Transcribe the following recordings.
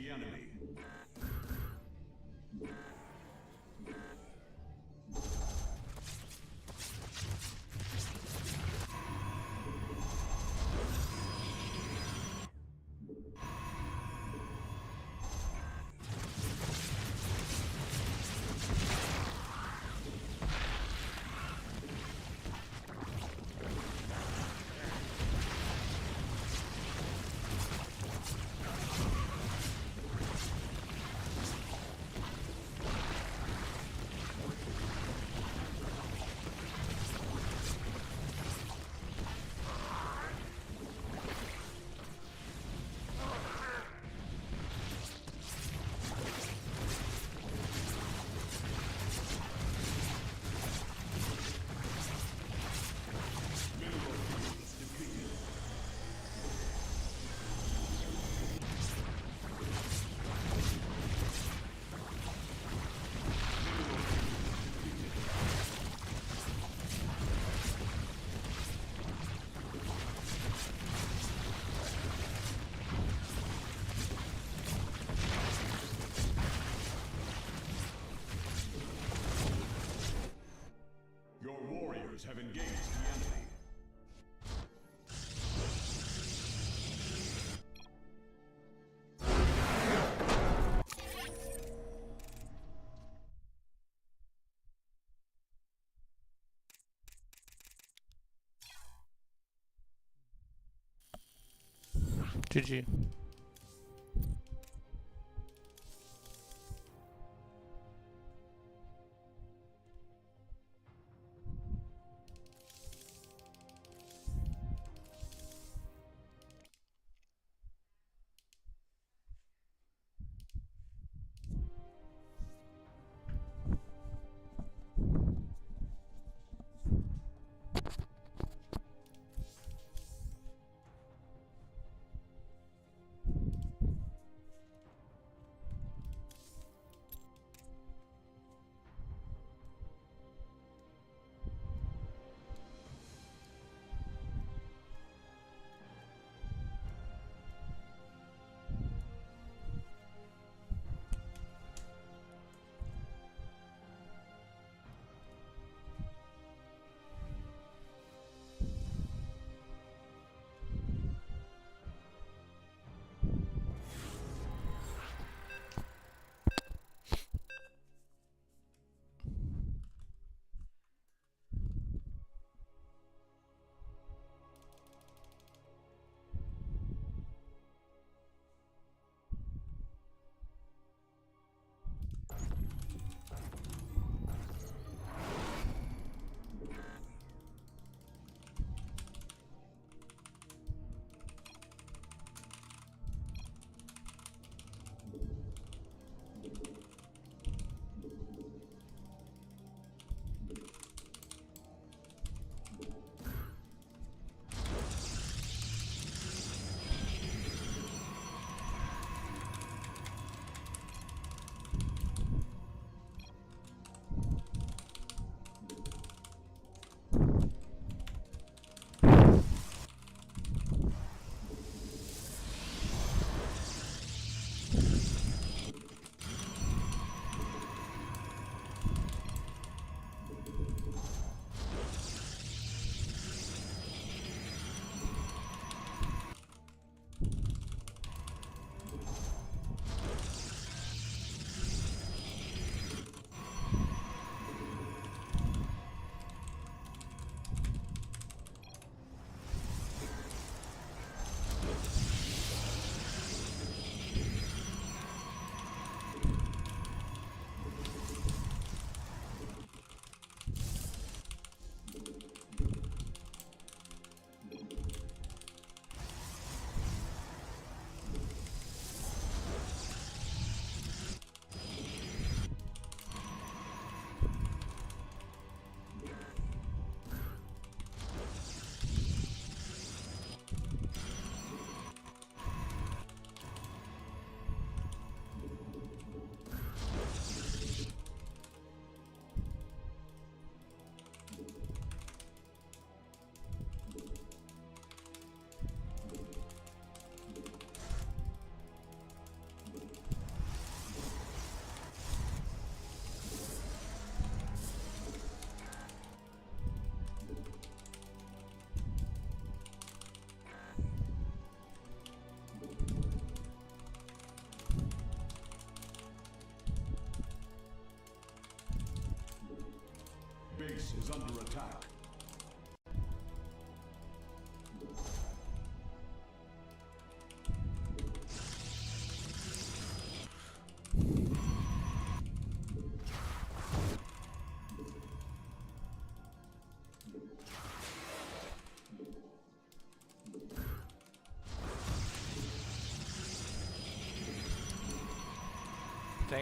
the enemy. Your warriors have engaged the enemy. GG.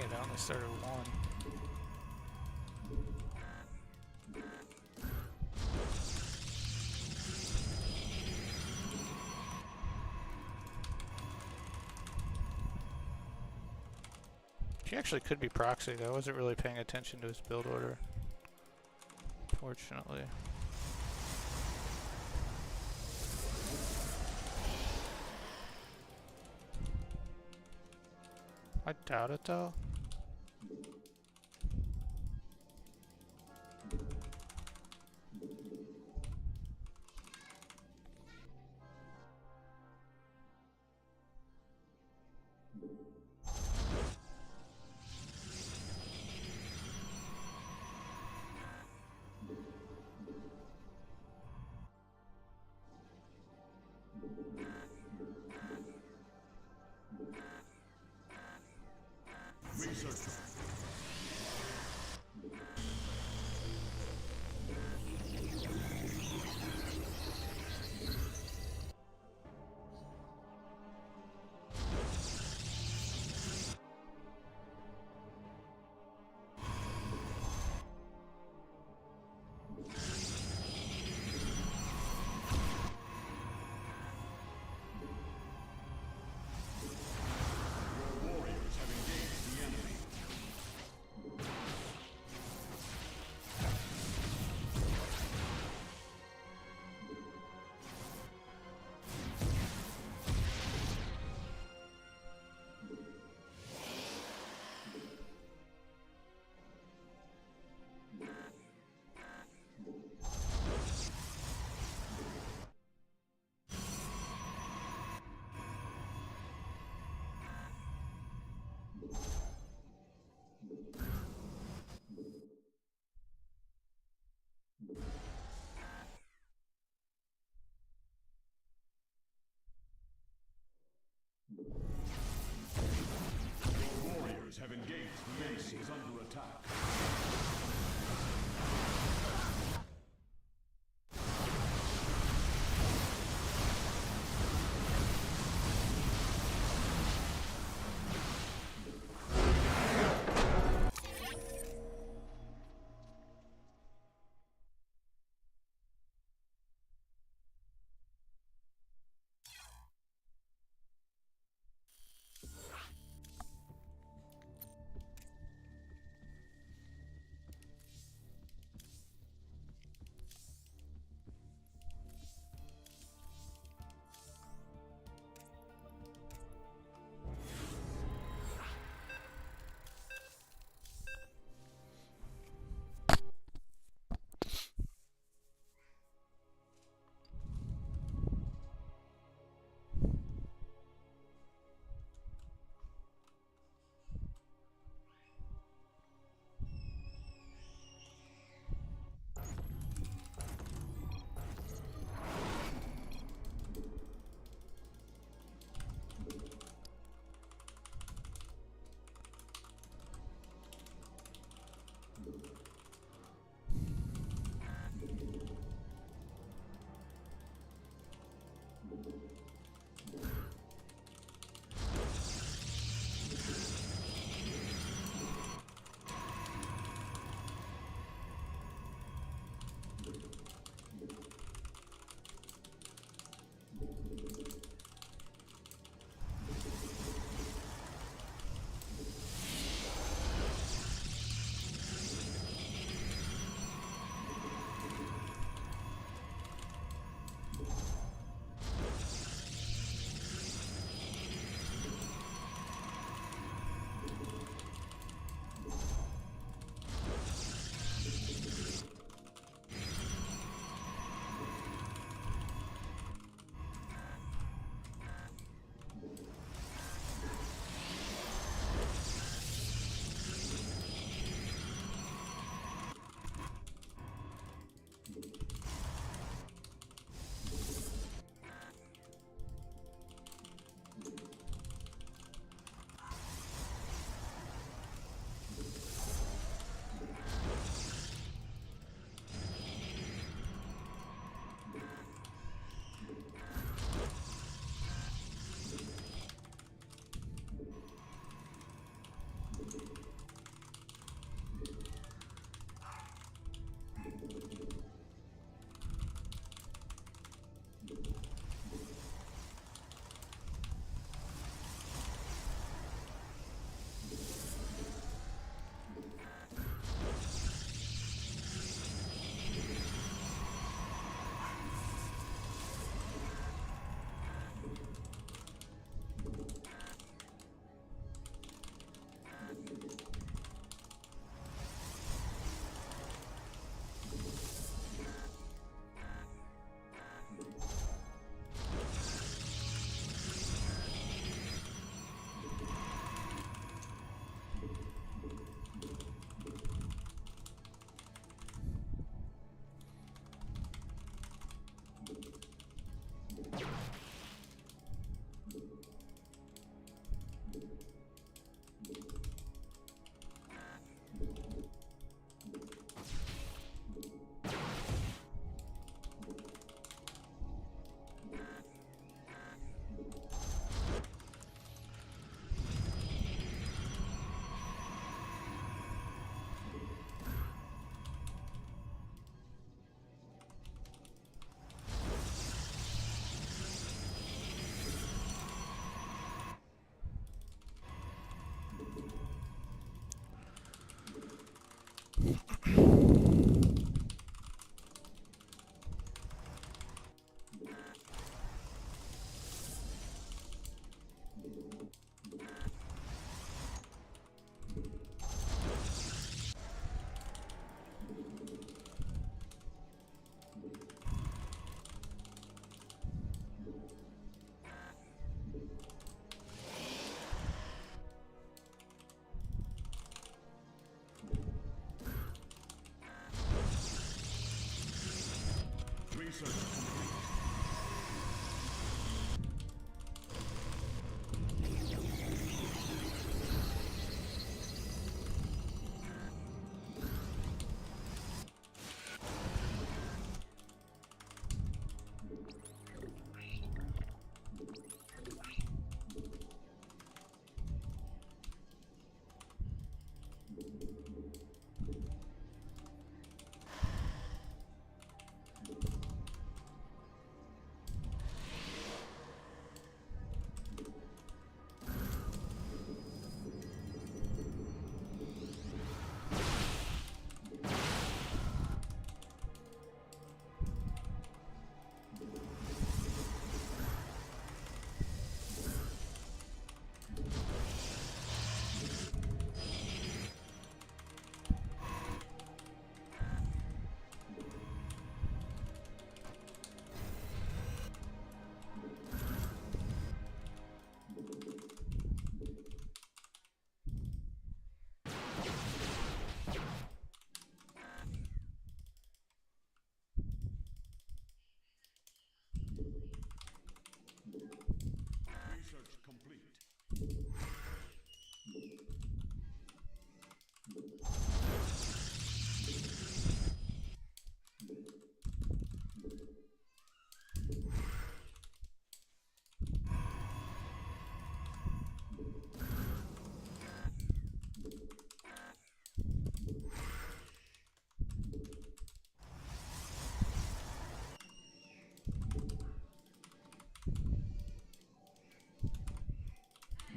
dang it, I only started one. He actually could be proxied. I wasn't really paying attention to his build order, fortunately. I doubt it though. Research. Your warriors have engaged the enemy. Your warriors have engaged the enemy. Base is under attack. Research complete. Research complete.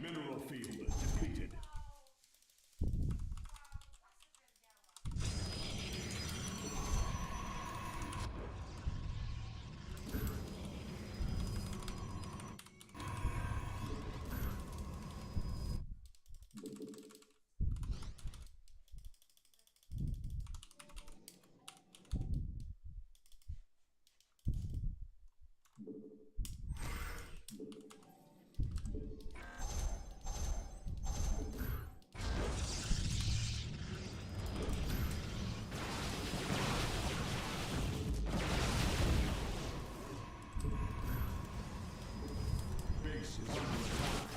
Mineral field depleted. Base is under attack.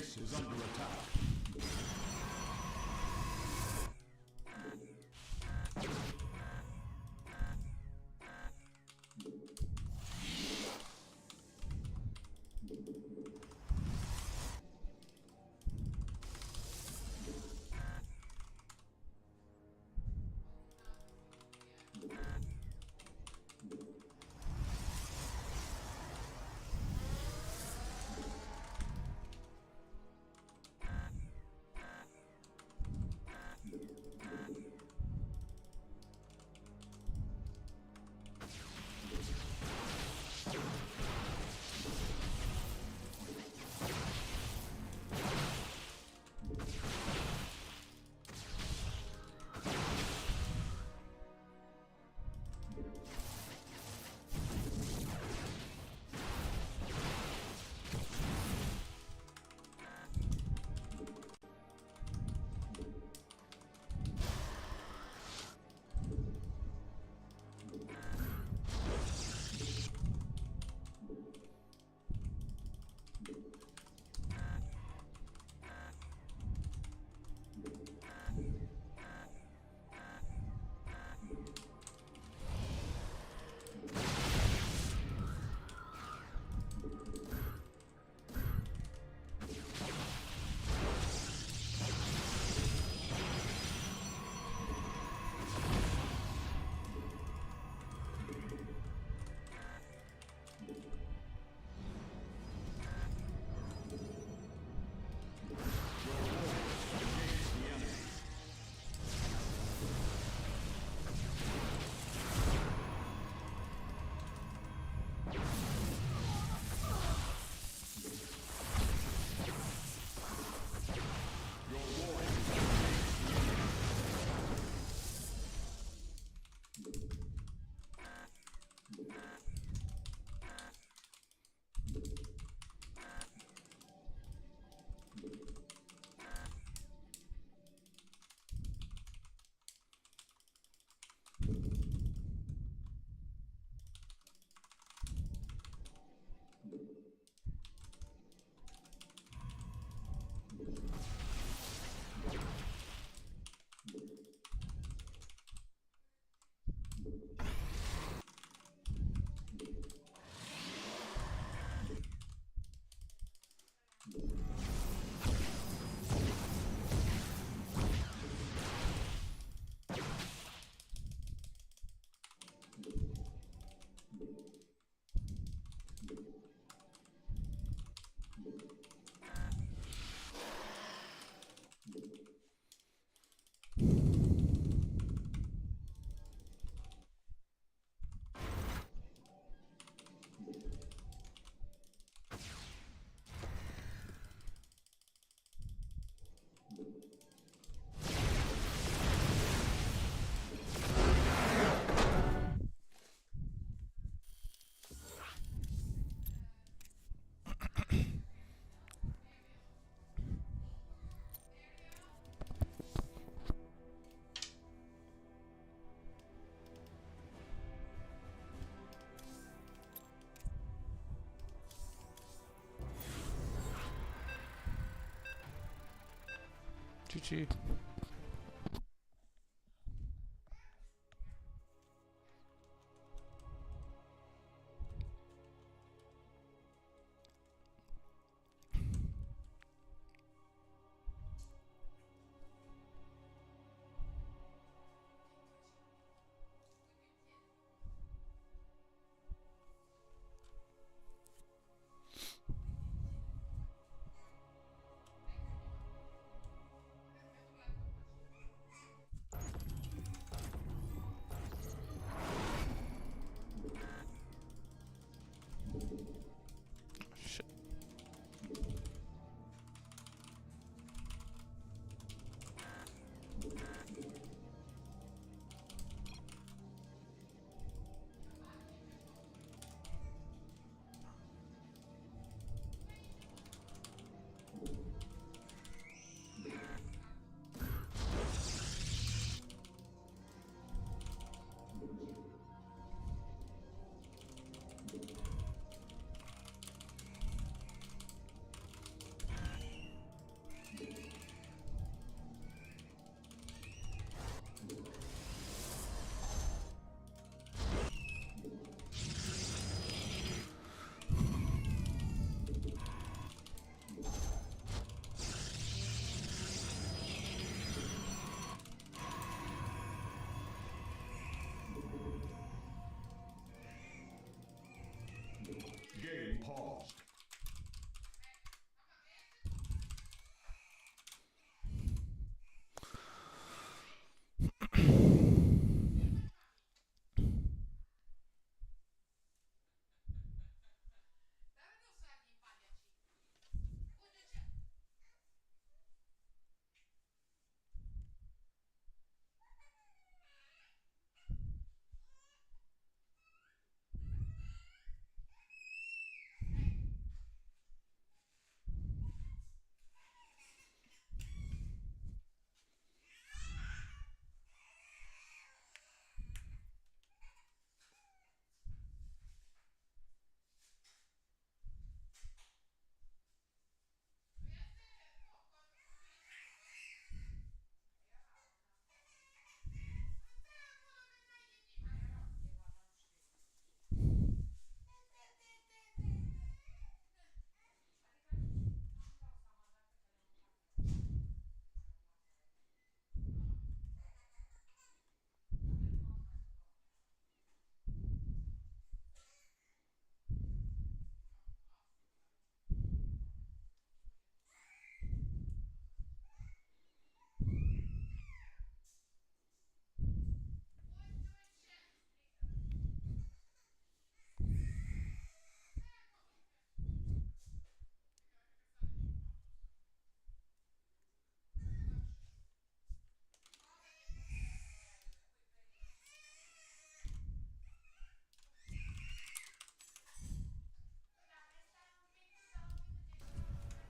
base is under attack. GG.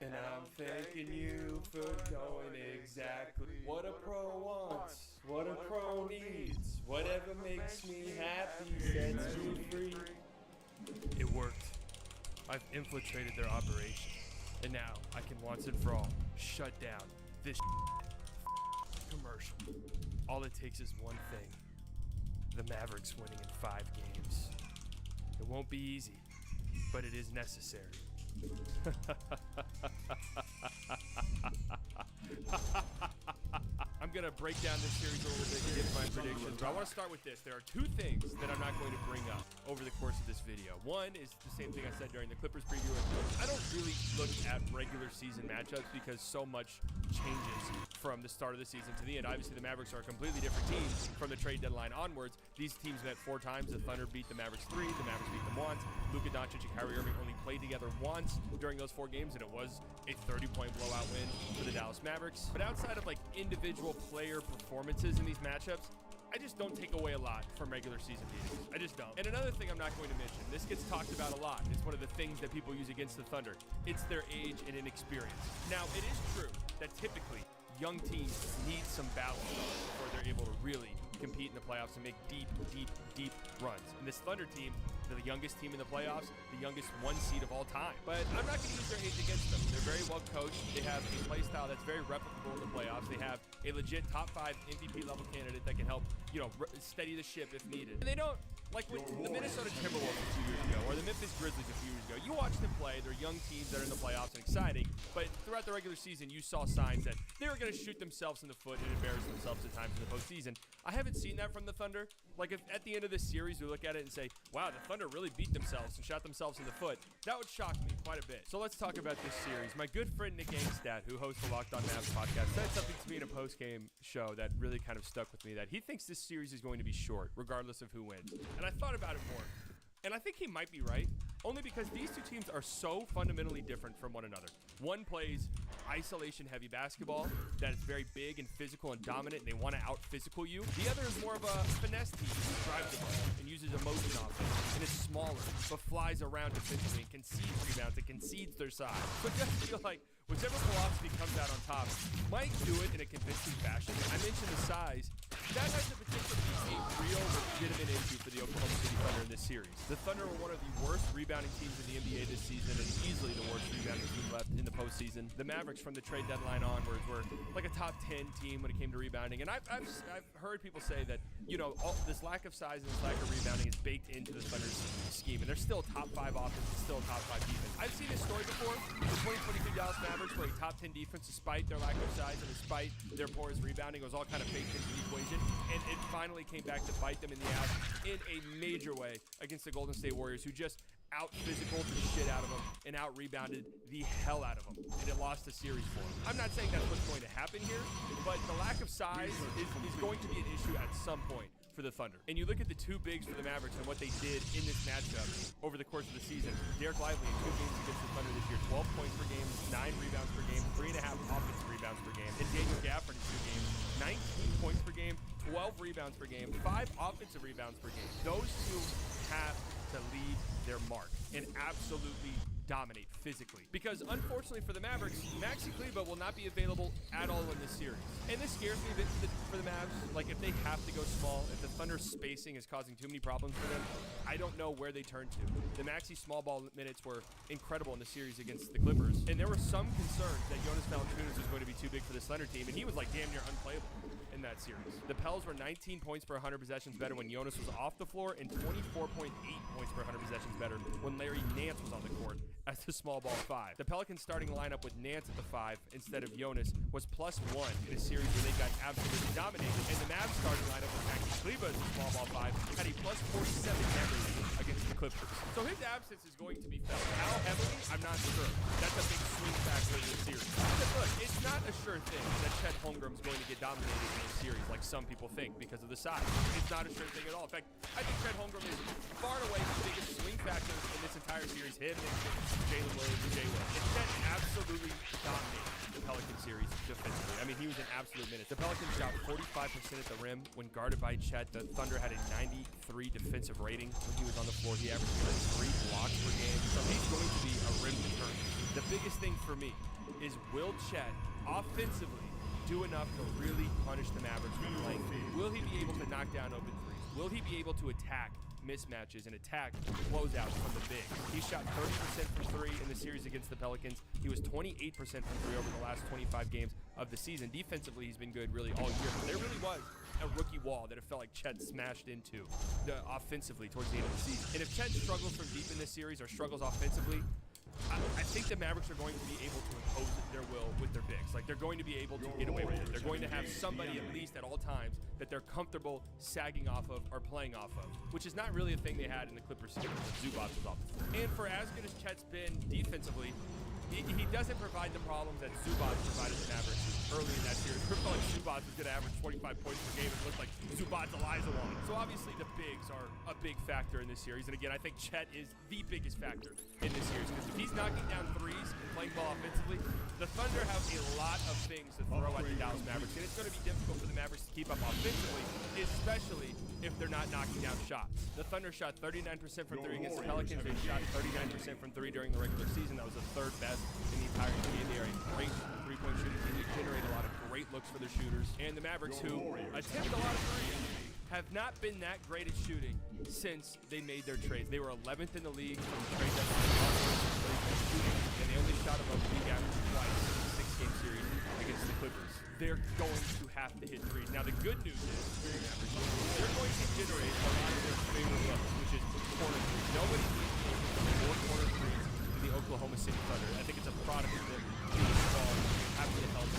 And I'm thanking you for knowing exactly what a pro wants, what a pro needs. Whatever makes me happy sets me free. It worked. I've infiltrated their operation. And now I can once and for all shut down this commercial. All it takes is one thing. The Mavericks winning in 5 games. It won't be easy, but it is necessary. I'm gonna break down this series a little bit and give my predictions, but I want to start with this. There are 2 things that I'm not going to bring up over the course of this video. One is the same thing I said during the Clippers preview. I don't really look at regular season matchups because so much changes from the start of the season to the end. Obviously, the Mavericks are a completely different team from the trade deadline onwards. These teams met 4 times. The Thunder beat the Mavericks 3. The Mavericks beat them once. Luka Doncic and Kyrie Irving only played together once during those 4 games, and it was a 30-point blowout win for the Dallas Mavericks. But outside of like individual player performances in these matchups, I just don't take away a lot from regular season meetings. I just don't. And another thing I'm not going to mention, this gets talked about a lot. It's one of the things that people use against the Thunder. It's their age and inexperience. Now, it is true that typically young teams need some balance before they're able to really compete in the playoffs and make deep runs. And this Thunder team, they're the youngest team in the playoffs, the youngest 1 seed of all time. But I'm not going to use their age against them. They're very well coached. They have a play style that's very replicable in the playoffs. They have a legit top 5 MVP level candidate that can help, steady the ship if needed. And they don't, like with the Minnesota Timberwolves a few years ago, or the Memphis Grizzlies a few years ago, you watch them play. They're young teams that are in the playoffs and exciting, but throughout the regular season, you saw signs that they were going to shoot themselves in the foot and embarrass themselves at times in the postseason. I haven't seen that from the Thunder. Like, if at the end of this series, we look at it and say, wow, the Thunder really beat themselves and shot themselves in the foot, that would shock me quite a bit. So let's talk about this series. My good friend Nick Angstad, who hosts the Locked On Mavs podcast, said something to me in a post-game show that really kind of stuck with me, that he thinks this series is going to be short, regardless of who wins. And I thought about it more. And I think he might be right, only because these 2 teams are so fundamentally different from one another. One plays isolation-heavy basketball that is very big and physical and dominant, and they want to out-physical you. The other is more of a finesse team that drives the ball and uses emotion offense and is smaller, but flies around defensively and concedes rebounds and concedes their size. So I just feel like whichever philosophy comes out on top might do it in a convincing fashion. I mentioned the size. That has the potential to be a real, legitimate issue for the Oklahoma City Thunder in this series. The Thunder were one of the worst rebounding teams in the NBA this season, and easily the worst rebounding team left in the postseason. The Mavericks, from the trade deadline onwards, were like a top 10 team when it came to rebounding. And I've heard people say that, this lack of size and this lack of rebounding is baked into the Thunder's scheme. And they're still top 5 offense and still top 5 defense. I've seen this story before. The 2022 Dallas Mavericks were a top 10 defense despite their lack of size and despite their porous rebounding. It was all kind of baked into the equation. And it finally came back to bite them in the ass in a major way against the Golden State Warriors, who just out-physical the shit out of them and out-rebounded the hell out of them. And it lost the series for them. I'm not saying that's what's going to happen here, but the lack of size is going to be an issue at some point for the Thunder. And you look at the 2 bigs for the Mavericks and what they did in this matchup over the course of the season. Derek Lively in 2 games against the Thunder this year, 12 points per game, 9 rebounds per game, 3.5 offensive rebounds per game. And Daniel Gafford in 2 games, 19 points per game, 12 rebounds per game, 5 offensive rebounds per game. Those 2 have to leave their mark and absolutely dominate physically. Because unfortunately for the Mavericks, Maxi Kleber will not be available at all in this series. And this scares me a bit for the Mavs. Like, if they have to go small, if the Thunder spacing is causing too many problems for them, I don't know where they turn to. The Maxi small ball minutes were incredible in the series against the Clippers. And there were some concerns that Jonas Valanciunas was going to be too big for this Thunder team, and he was like damn near unplayable in that series. The Pels were 19 points per 100 possessions better when Jonas was off the floor and 24.8 points per 100 possessions better when Larry Nance was on the court as the small ball 5. The Pelicans starting lineup with Nance at the 5 instead of Jonas was +1 in a series where they got absolutely dominated. And the Mavs starting lineup with Maxi Kleber as the small ball 5 had a +47 net rating against the Clippers. So his absence is going to be felt. How heavily? I'm not sure. That's a big swing factor in the series. But look, it's not a sure thing that Chet Holmgren is going to get dominated this series like some people think because of the size. It's not a straight thing at all. In fact, I think Chet Holmgren is far and away the biggest swing factor in this entire series. Him and Jalen Williams and Jay Will. And Chet absolutely dominated the Pelican series defensively. I mean, he was an absolute menace. The Pelicans shot 45% at the rim when guarded by Chet. The Thunder had a 93 defensive rating when he was on the floor. He averaged 3 blocks per game. So he's going to be a rim returner. The biggest thing for me is, will Chet offensively do enough to really punish the Mavericks from playing? Will he be able to knock down open threes? Will he be able to attack mismatches and attack closeouts from the big? He shot 30% from 3 in the series against the Pelicans. He was 28% from 3 over the last 25 games of the season. Defensively, he's been good really all year. But there really was a rookie wall that it felt like Chet smashed into offensively towards the end of the season. And if Chet struggles from deep in this series or struggles offensively, I think the Mavericks are going to be able to impose their will with their bigs. Like, they're going to be able to get away with it. They're going to have somebody, at least at all times, that they're comfortable sagging off of or playing off of, which is not really a thing they had in the Clippers series when Zubac was off the floor. And for as good as Chet's been defensively, he doesn't provide the problems that Zubac provided the Mavericks early in that series. We felt like Zubac was going to average 45 points per game. It looked like Zubac's Eliza one. So obviously the bigs are a big factor in this series. And again, I think Chet is the biggest factor in this series, because if he's knocking down threes and playing ball offensively, the Thunder have a lot of things to throw at the Dallas Mavericks. And it's going to be difficult for the Mavericks to keep up offensively, especially if they're not knocking down shots. The Thunder shot 39% from 3 against the Pelicans. They shot 39% from 3 during the regular season. That was the 3rd best in the entire NBA. They are a great three-point shooting team. They generate a lot of great looks for their shooters. And the Mavericks, who attempt a lot of threes, have not been that great at shooting since they made their trades. They were 11th in the league from the trade deadline shooting, and they only shot above the league average twice in the 6-game series against the Clippers. They're going to have to hit threes. Now, the good news is they're going to generate a lot of their favorite looks, which is corner threes. Nobody needs more corner threes than the Oklahoma City Thunder. I think it's a product of them being strong, having to help.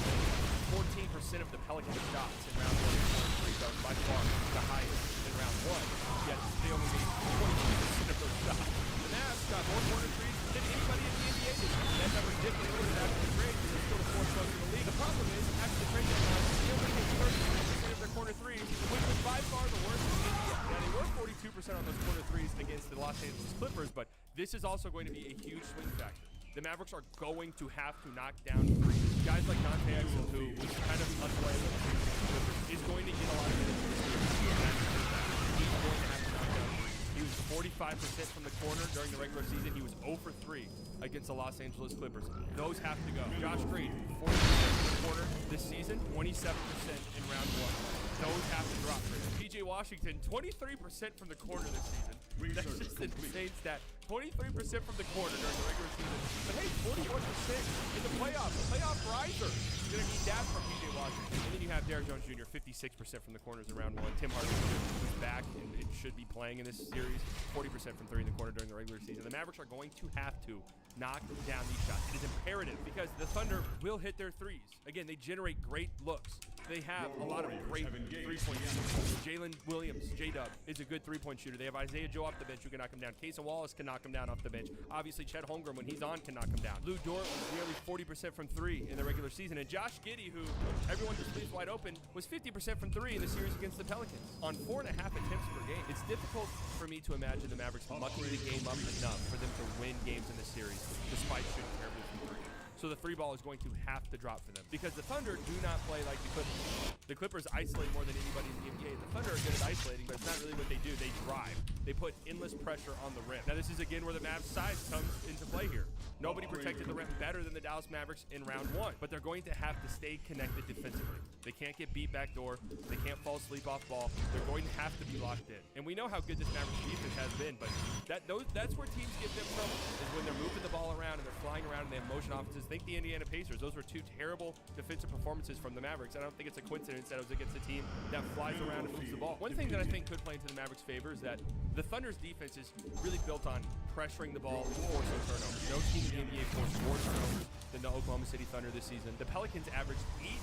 14% of the Pelicans shots in round 1 corner threes. That was by far the highest in round 1, yet they only made 22% of those shots. The Mavs got more corner threes than anybody in the NBA did. That number dipped a little bit after the trade, because they're still the 4th most in the league. The problem is, after the trade deadline, they only hit 33% of their corner threes, which was by far the worst in the NBA. Now, they were 42% on those corner threes against the Los Angeles Clippers, but this is also going to be a huge swing factor. The Mavericks are going to have to knock down threes. Guys like Dante Exum, who was kind of unplayable, is going to get a lot of minutes. He's going to have to knock down threes. He was 45% from the corner during the regular season. He was 0 for 3 against the Los Angeles Clippers. Those have to go. Josh Green, 40% from the corner this season, 27% in round 1. Those have to drop for him. PJ Washington, 23% from the corner this season. That's just an insane stat. 23% from the corner during the regular season. But hey, 41% in the playoffs. Playoff riser. You're going to need that from PJ Washington. And then you have Derrick Jones Jr., 56% from the corners in round 1. Tim Hardaway is back and should be playing in this series. 40% from 3 in the corner during the regular season. The Mavericks are going to have to knock down these shots. It is imperative, because the Thunder will hit their threes. Again, they generate great looks. They have a lot of great three-point shooters. Jalen Williams, J-Dub, is a good three-point shooter. They have Isaiah Joe off the bench who can knock him down. Casey Wallace can knock him down off the bench. Obviously, Chet Holmgren, when he's on, can knock him down. Lou Dort was nearly 40% from 3 in the regular season. And Josh Giddey, who everyone just leaves wide open, was 50% from 3 in the series against the Pelicans on 4.5 attempts per game. It's difficult for me to imagine the Mavericks mucking the game up enough for them to win games in this series, despite shooting terribly from 3. So the 3 ball is going to have to drop for them, because the Thunder do not play like the Clippers. The Clippers isolate more than anybody in the NBA. The Thunder are good at isolating, but it's not really what they do. They drive. They put endless pressure on the rim. Now, this is again where the Mavs' size comes into play here. Nobody protected the rim better than the Dallas Mavericks in round 1, but they're going to have to stay connected defensively. They can't get beat backdoor. They can't fall asleep off ball. They're going to have to be locked in. And we know how good this Mavericks defense has been, but that's where teams get them trouble, is when they're moving the ball around and they're flying around and they have motion offenses. Think the Indiana Pacers. Those were 2 terrible defensive performances from the Mavericks. I don't think it's a coincidence that it was against a team that flies around and moves the ball. One thing that I think could play into the Mavericks' favor is that the Thunder's defense is really built on pressuring the ball and forcing turnovers. No team in the NBA forced more turnovers than the Oklahoma City Thunder this season. The Pelicans averaged 18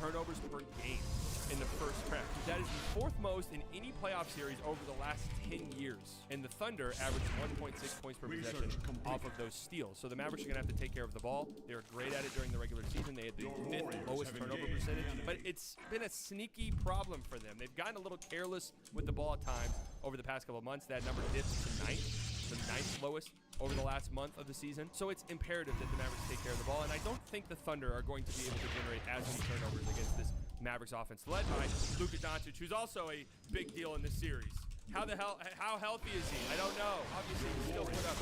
turnovers per game in the first round. That is the 4th most in any playoff series over the last 10 years. And the Thunder averaged 1.6 points per possession off of those steals. So the Mavericks are going to have to take care of the ball. They were great at it during the regular season. They had the 5th lowest turnover percentage. But it's been a sneaky problem for them. They've gotten a little careless with the ball at times over the past couple of months. That number dipped to 9th, the 9th lowest over the last month of the season. So it's imperative that the Mavericks take care of the ball. And I don't think the Thunder are going to be able to generate as many turnovers against this Mavericks offense led by Luka Doncic, who's also a big deal in this series. How healthy is he? I don't know. Obviously, he still put up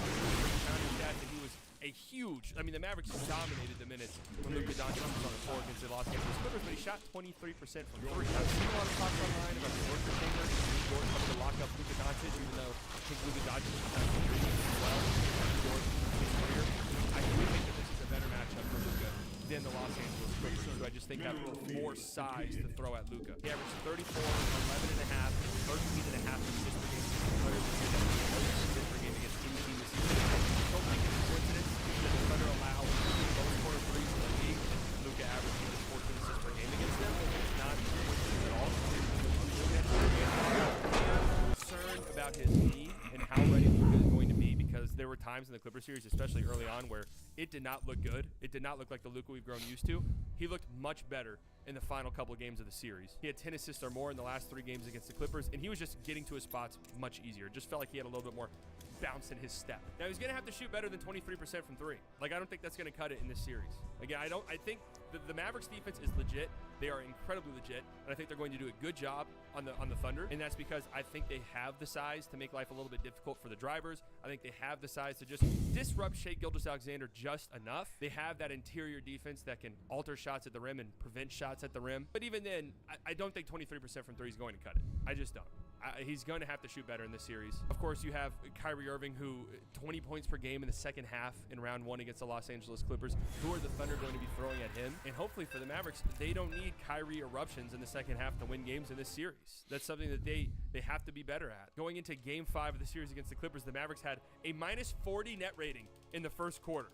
stats, and he was a huge. I mean, the Mavericks dominated the minutes when Luka Doncic was on the floor against the Los Angeles Clippers, but he shot 23% from 3. I've seen a lot of talks online about the Yorker chamber, Jordan coming to lock up Luka Doncic, even though I think Luka Doncic is kind of injured as well. His career. I do think that this is a better matchup for Luka than the Los Angeles Clippers, who I just think have more size to throw at Luka. He averaged 34, 11.5, and 13.5 assists per game against the Thunder this year. That's the most assists per game against any team this season. I don't think it's a coincidence that the Thunder allow most corner threes in the league, and Luka averaging just 14 assists per game against them. It's not a coincidence at all. I'm concerned about his knee and how ready Luka is going to be, because there were times in the Clipper series, especially early on, where it did not look good. It did not look like the Luka we've grown used to. He looked much better in the final couple of games of the series. He had 10 assists or more in the last 3 games against the Clippers, and he was just getting to his spots much easier. It just felt like he had a little bit more bounce in his step. Now he's gonna have to shoot better than 23% from 3. Like, I don't think that's gonna cut it in this series. Again, I think the Mavericks defense is legit. They are incredibly legit, and I think they're going to do a good job on the Thunder, and that's because I think they have the size to make life a little bit difficult for the drivers. I think they have the size to just disrupt Shai Gilgeous-Alexander just enough. They have that interior defense that can alter shots at the rim and prevent shots at the rim. But even then, I don't think 23% from 3 is going to cut it. I just don't. He's going to have to shoot better in this series. Of course, you have Kyrie Irving, who 20 points per game in the second half in round 1 against the Los Angeles Clippers. Who are the Thunder going to be throwing at him? And hopefully for the Mavericks, they don't need Kyrie eruptions in the second half to win games in this series. That's something that they have to be better at. Going into game 5 of the series against the Clippers, the Mavericks had a -40 net rating in the first quarter.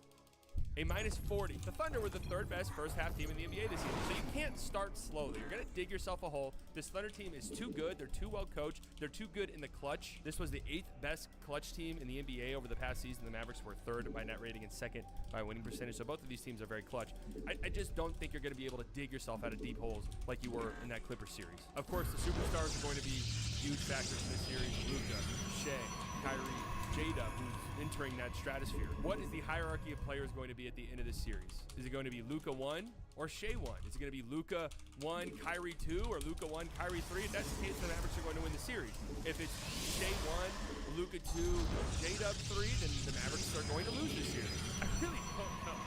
A -40. The Thunder were the 3rd best first half team in the NBA this season. So you can't start slowly. You're going to dig yourself a hole. This Thunder team is too good. They're too well coached. They're too good in the clutch. This was the 8th best clutch team in the NBA over the past season. The Mavericks were 3rd by net rating and 2nd by winning percentage. So both of these teams are very clutch. I just don't think you're going to be able to dig yourself out of deep holes like you were in that Clippers series. Of course, the superstars are going to be huge factors in this series. Luka, Shai, Kyrie, J-Dub, who's entering that stratosphere. What is the hierarchy of players going to be at the end of this series? Is it going to be Luka 1 or Shai 1? Is it going to be Luka 1, Kyrie 2, or Luka 1, Kyrie 3? If that's the case, the Mavericks are going to win the series. If it's Shai 1, Luka 2, J-Dub 3, then the Mavericks are going to lose this series. I really don't know.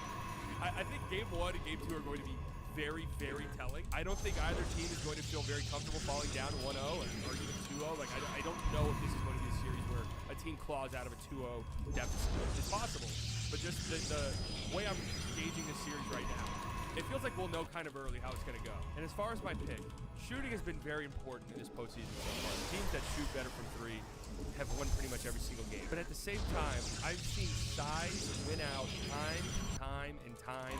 I think game 1 and game 2 are going to be very, very telling. I don't think either team is going to feel very comfortable falling down 1-0 or even 2-0. Like, I don't know if this is going to be a series where a team claws out of a 2-0 deficit. It's possible, but just the way I'm gauging this series right now, it feels like we'll know kind of early how it's going to go. And as far as my pick, shooting has been very important in this postseason so far. The teams that shoot better from 3 have won pretty much every single game. But at the same time, I've seen size win out time and time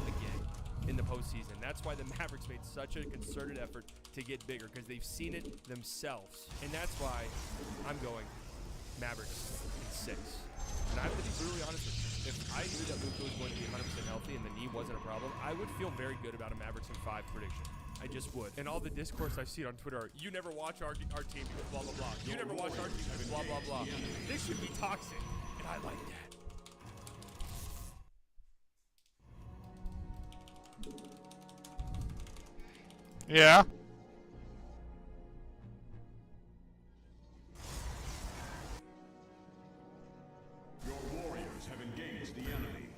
again in the postseason. That's why the Mavericks made such a concerted effort to get bigger, because they've seen it themselves. And that's why I'm going Mavericks in 6. And I have to be brutally honest with you. If I knew that Luka was going to be 100% healthy and the knee wasn't a problem, I would feel very good about a Mavericks in 5 prediction. I just would. And all the discourse I've seen on Twitter are, you never watch our team because blah, blah, blah. You never watch our team because blah, blah, blah. This should be toxic, and I like that. Yeah. Your warriors have engaged the enemy.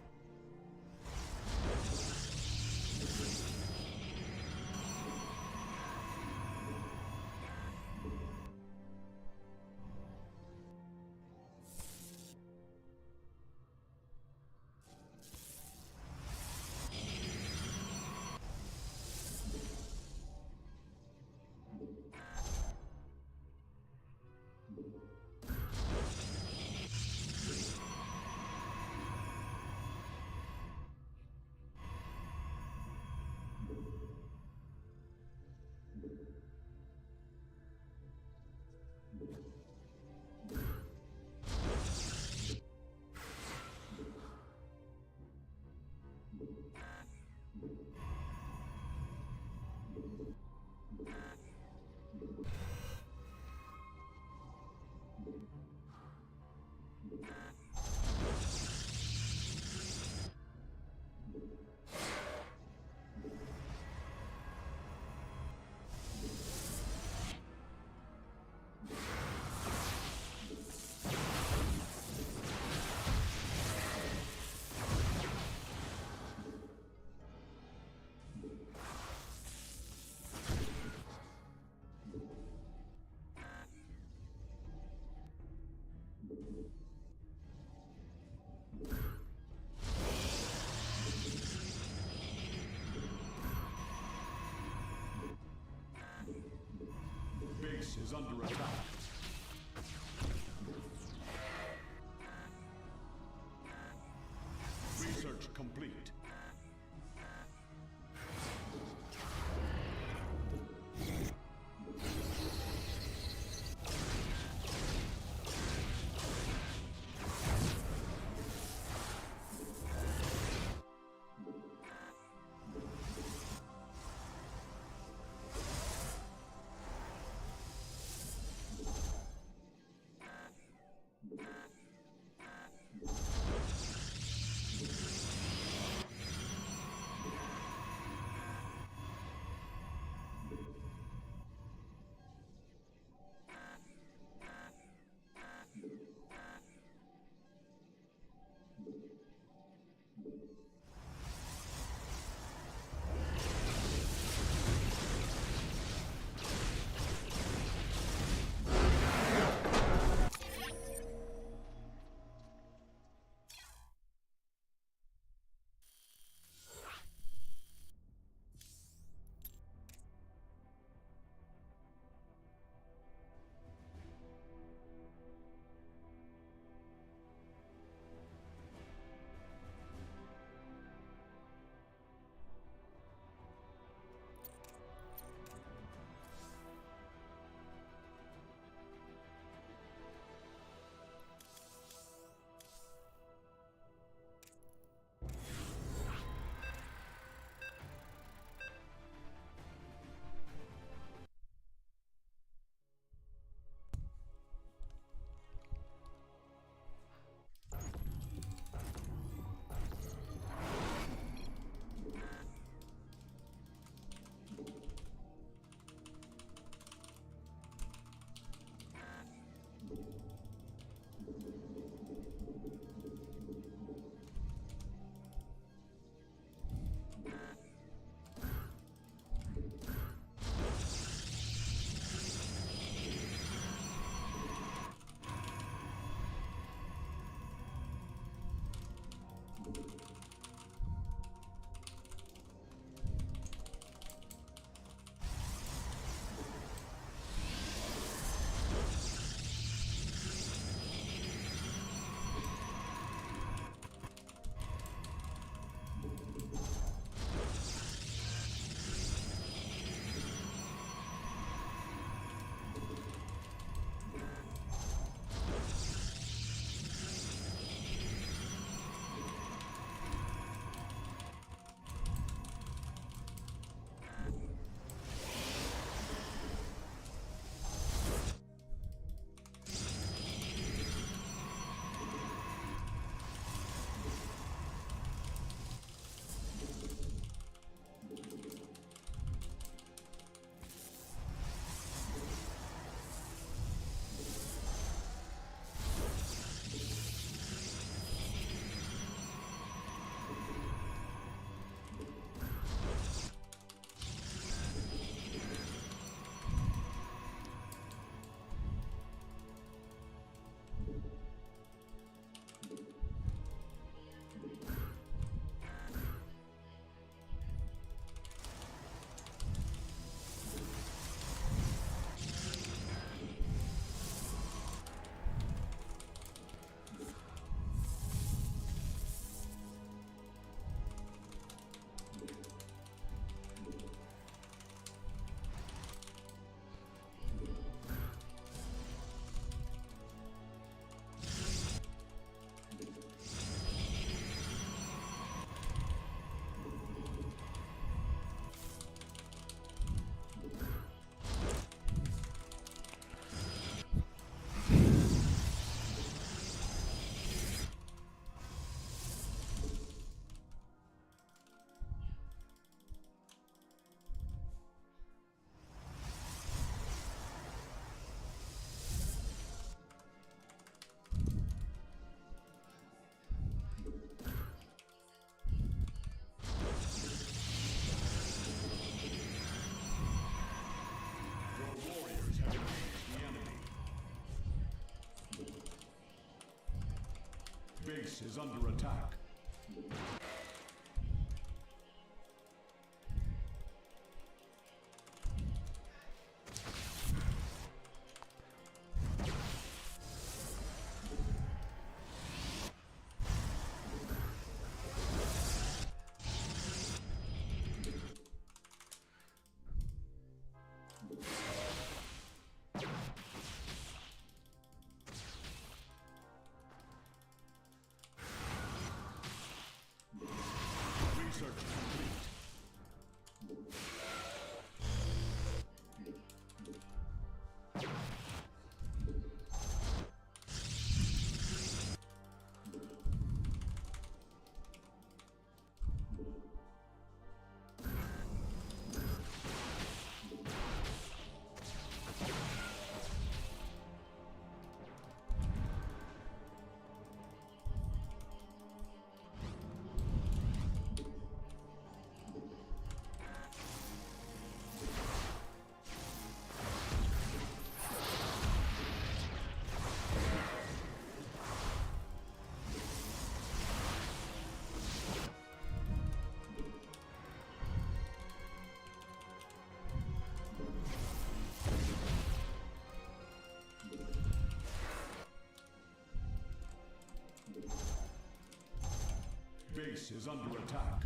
is under attack. Research complete. Base is under attack. Base is under attack.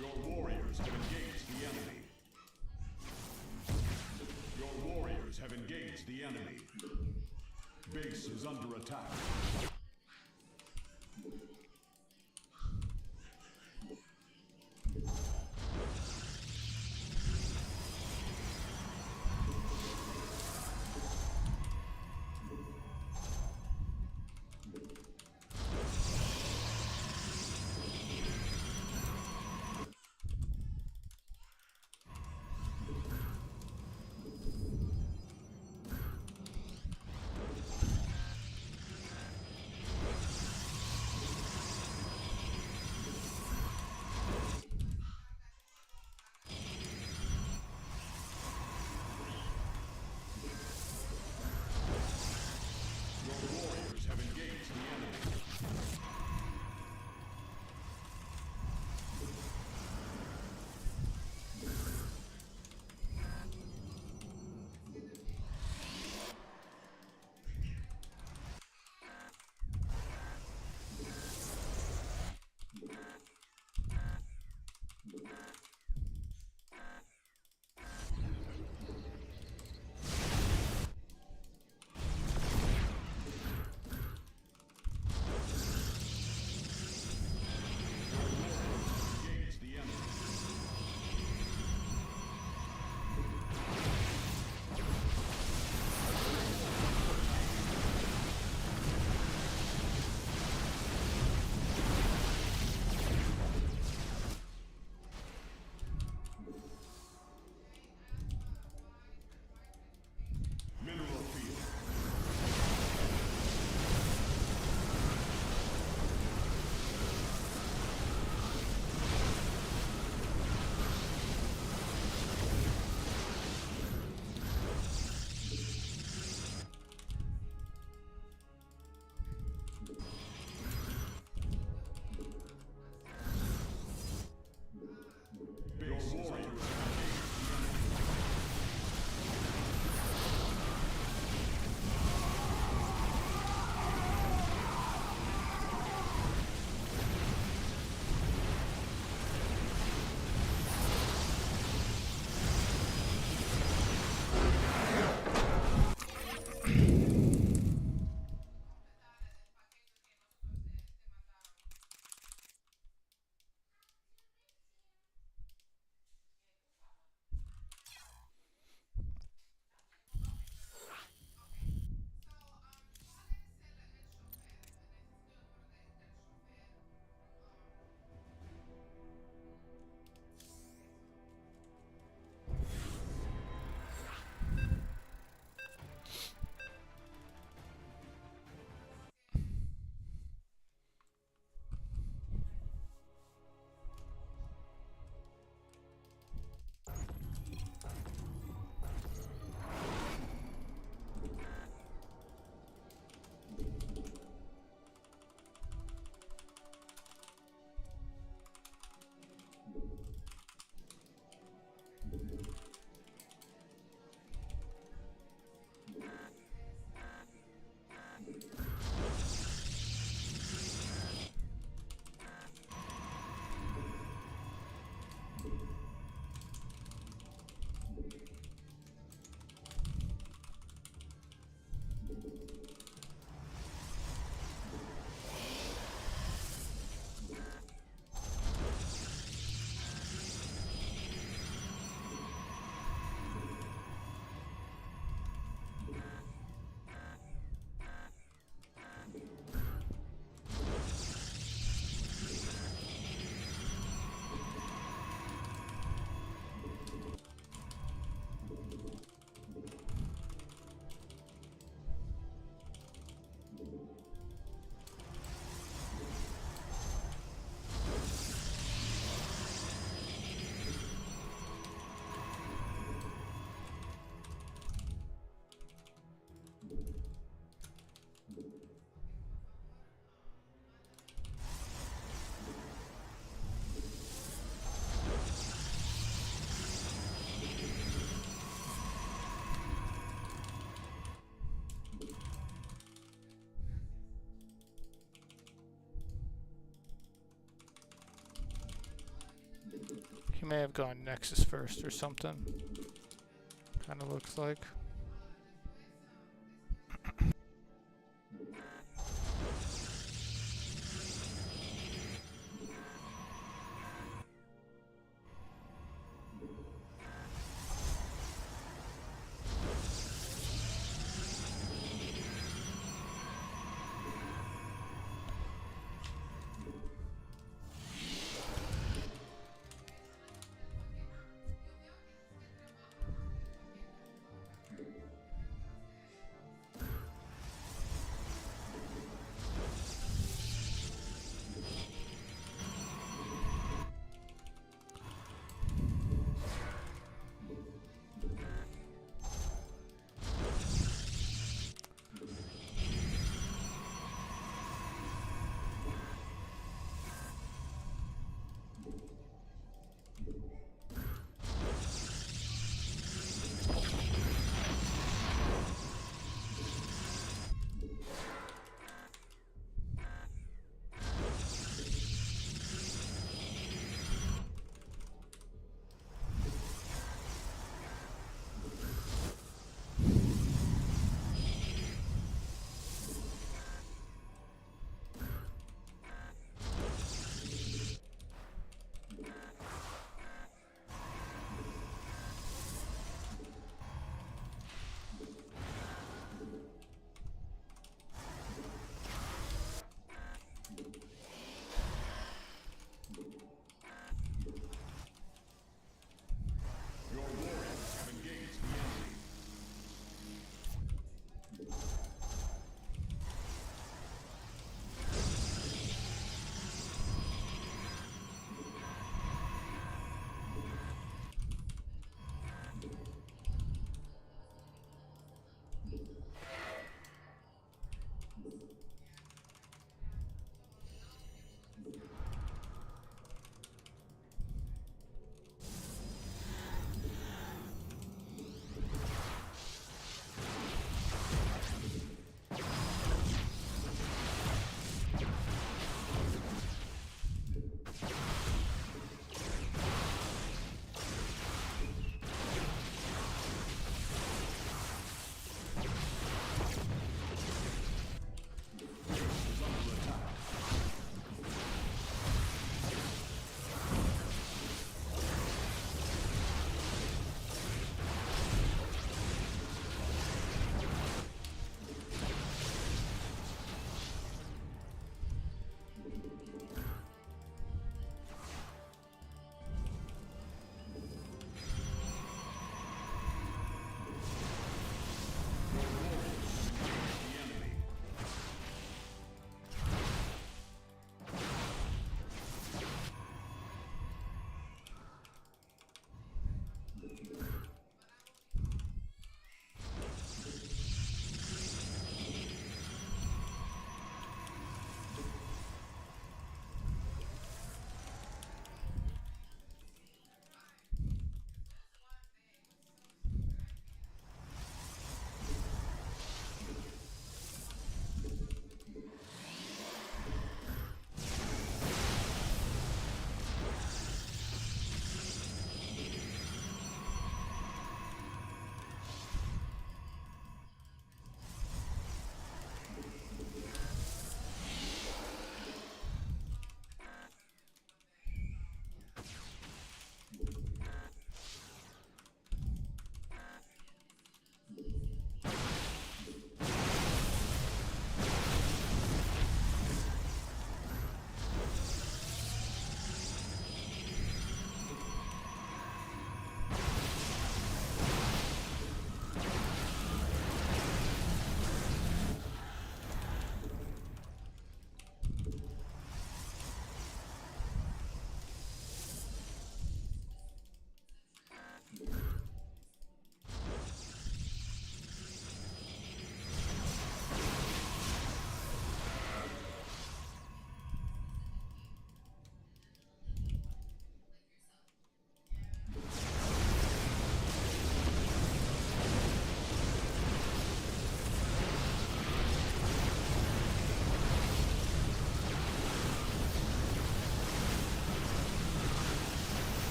Your warriors have engaged the enemy. Your warriors have engaged the enemy. Base is under attack. may have gone Nexus first or something. Kind of looks like.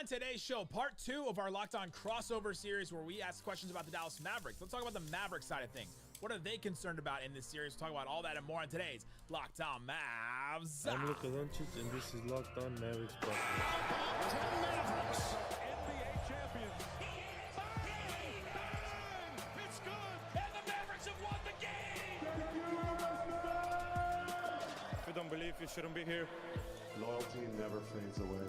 On today's show, part 2 of our Locked On crossover series where we ask questions about the Dallas Mavericks. Let's talk about the Mavericks side of things. What are they concerned about in this series? We'll talk about all that and more on today's Locked On Mavs. I'm Luka Doncic, and this is Locked On Mavericks podcast. NBA champions. It's good. And the Mavericks have won the game! If you don't believe, you shouldn't be here. Loyalty never fades away.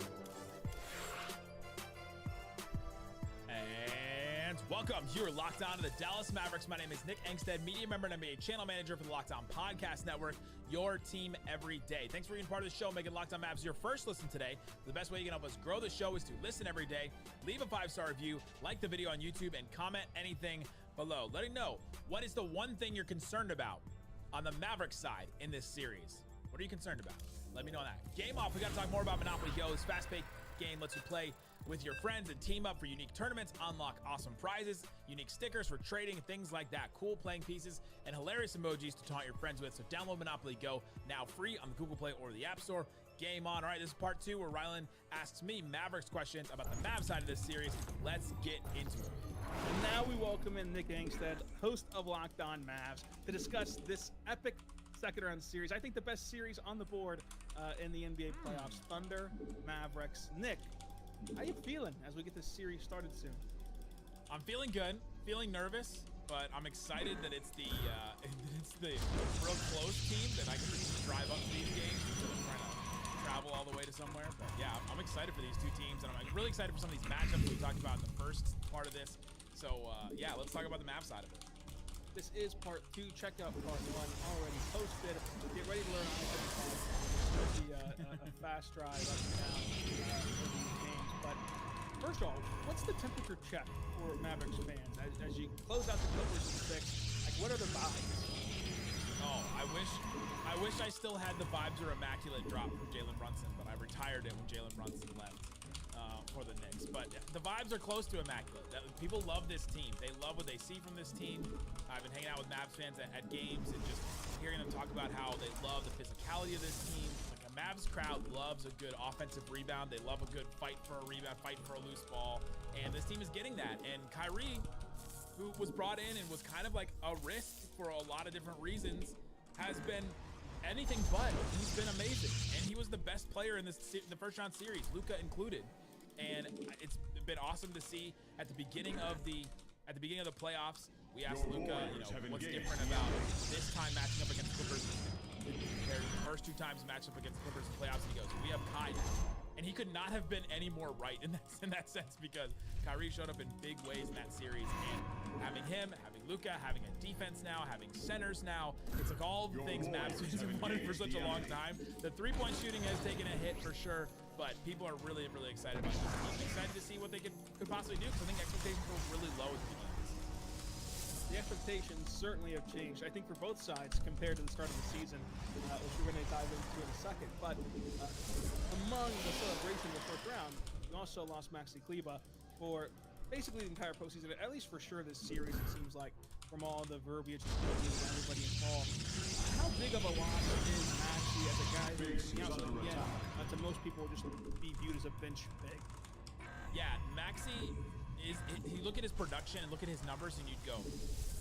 And welcome. You're locked on to the Dallas Mavericks. My name is Nick Engstead, media member and NBA channel manager for the Locked On Podcast Network, your team every day. Thanks for being part of the show, making Locked On Mavs your first listen today. The best way you can help us grow the show is to listen every day, leave a 5-star review, like the video on YouTube, and comment anything below. Let me know, what is the one thing you're concerned about on the Mavericks side in this series? What are you concerned about? Let me know that. Game off, we got to talk more about Monopoly Go. This fast-paced game lets you play with your friends and team up for unique tournaments, unlock awesome prizes, unique stickers for trading, things like that. Cool playing pieces and hilarious emojis to taunt your friends with. So download Monopoly Go now free on the Google Play or the App Store. Game on. All right, this is part 2 where Rylan asks me Mavericks questions about the Mavs side of this series. Let's get into it. And now we welcome in Nick Engstead, host of Locked On Mavs, to discuss this epic second round series. I think the best series on the board in the NBA playoffs. Thunder, Mavericks. Nick, how you feeling as we get this series started soon? I'm feeling good, feeling nervous, but I'm excited that it's the real close team that I can just drive up to these games instead of trying to travel all the way to somewhere. But yeah, I'm excited for these two teams, and I'm really excited for some of these matchups we talked about in the first part of this. So yeah, let's talk about the Mavs side of it. This is part 2. Check out part 1 already posted. Get ready to learn a fast drive up and down for these games. But first off, what's the temperature check for Mavericks fans as you close out the Clippers in 6? Like, what are the vibes? Oh, I wish I still had the vibes or immaculate drop from Jalen Brunson, but I retired it when Jalen Brunson left for the Knicks. But the vibes are close to immaculate. People love this team. They love what they see from this team. I've been hanging out with Mavs fans at games and just hearing them talk about how they love the physicality of this team. Like, a Mavs crowd loves a good offensive rebound. They love a good fight for a rebound, fight for a loose ball. And this team is getting that. And Kyrie, who was brought in and was kind of like a risk for a lot of different reasons, has been anything but. He's been amazing, and he was the best player in the first round series, Luka included. And it's been awesome to see at the beginning of the playoffs. We asked Luka, what's different about this time matching up against Clippers compared to the first 2 times matched up against Clippers in the playoffs. And he goes, we have Kai now. And he could not have been any more right in that sense, because Kyrie showed up in big ways in that series. And having him, having Luka, having a defense now, having centers now, it's like all the things Mavs fans have wanted for such a long time. The 3-point shooting has taken a hit for sure, but people are really, really excited about this team. Excited to see what they could possibly do, because I think expectations were really low at the beginning of this season. The expectations certainly have changed, I think, for both sides compared to the start of the season, which we're going to dive into in a second. But among the celebration of the first round, we also lost Maxi Kleber for basically the entire postseason, at least for sure this series, it seems like, from all the verbiage and everybody involved. How big of a loss is Maxi as a guy who, to most people, just be viewed as a bench big? Yeah, Maxi you look at his production and look at his numbers and you'd go,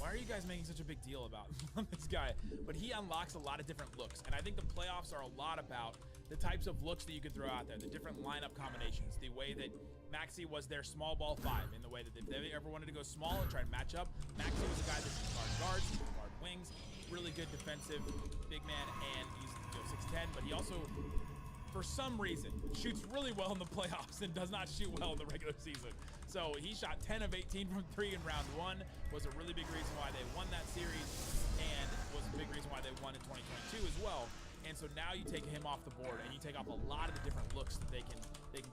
why are you guys making such a big deal about this guy? But he unlocks a lot of different looks, and I think the playoffs are a lot about the types of looks that you could throw out there, the different lineup combinations, the way that Maxi was their small ball 5, in the way that if they ever wanted to go small and try and match up, Maxi was a guy that can guard guards, he can guard wings, really good defensive big man, and he's 6'10", but he also, for some reason, shoots really well in the playoffs and does not shoot well in the regular season. So he shot 10 of 18 from 3 in round 1, was a really big reason why they won that series, and was a big reason why they won in 2022 as well. And so now you take him off the board and you take off a lot of the different looks that they can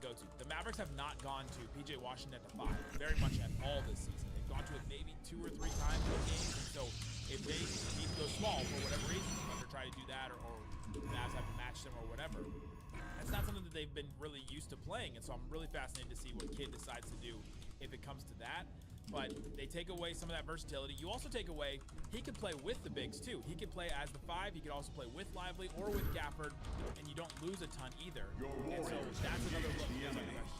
go to. The Mavericks have not gone to PJ Washington at the 5 very much at all this season. They've gone to it maybe 2 or 3 times in games. And so if they need to go small for whatever reason, whether try to do that or the Mavs have to match them or whatever, that's not something that they've been really used to playing. And so I'm really fascinated to see what Kidd decides to do if it comes to that. But they take away some of that versatility. You also take away, he could play with the bigs too. He could play as the 5. He could also play with Lively or with Gafford, and you don't lose a ton either. And so that's another look.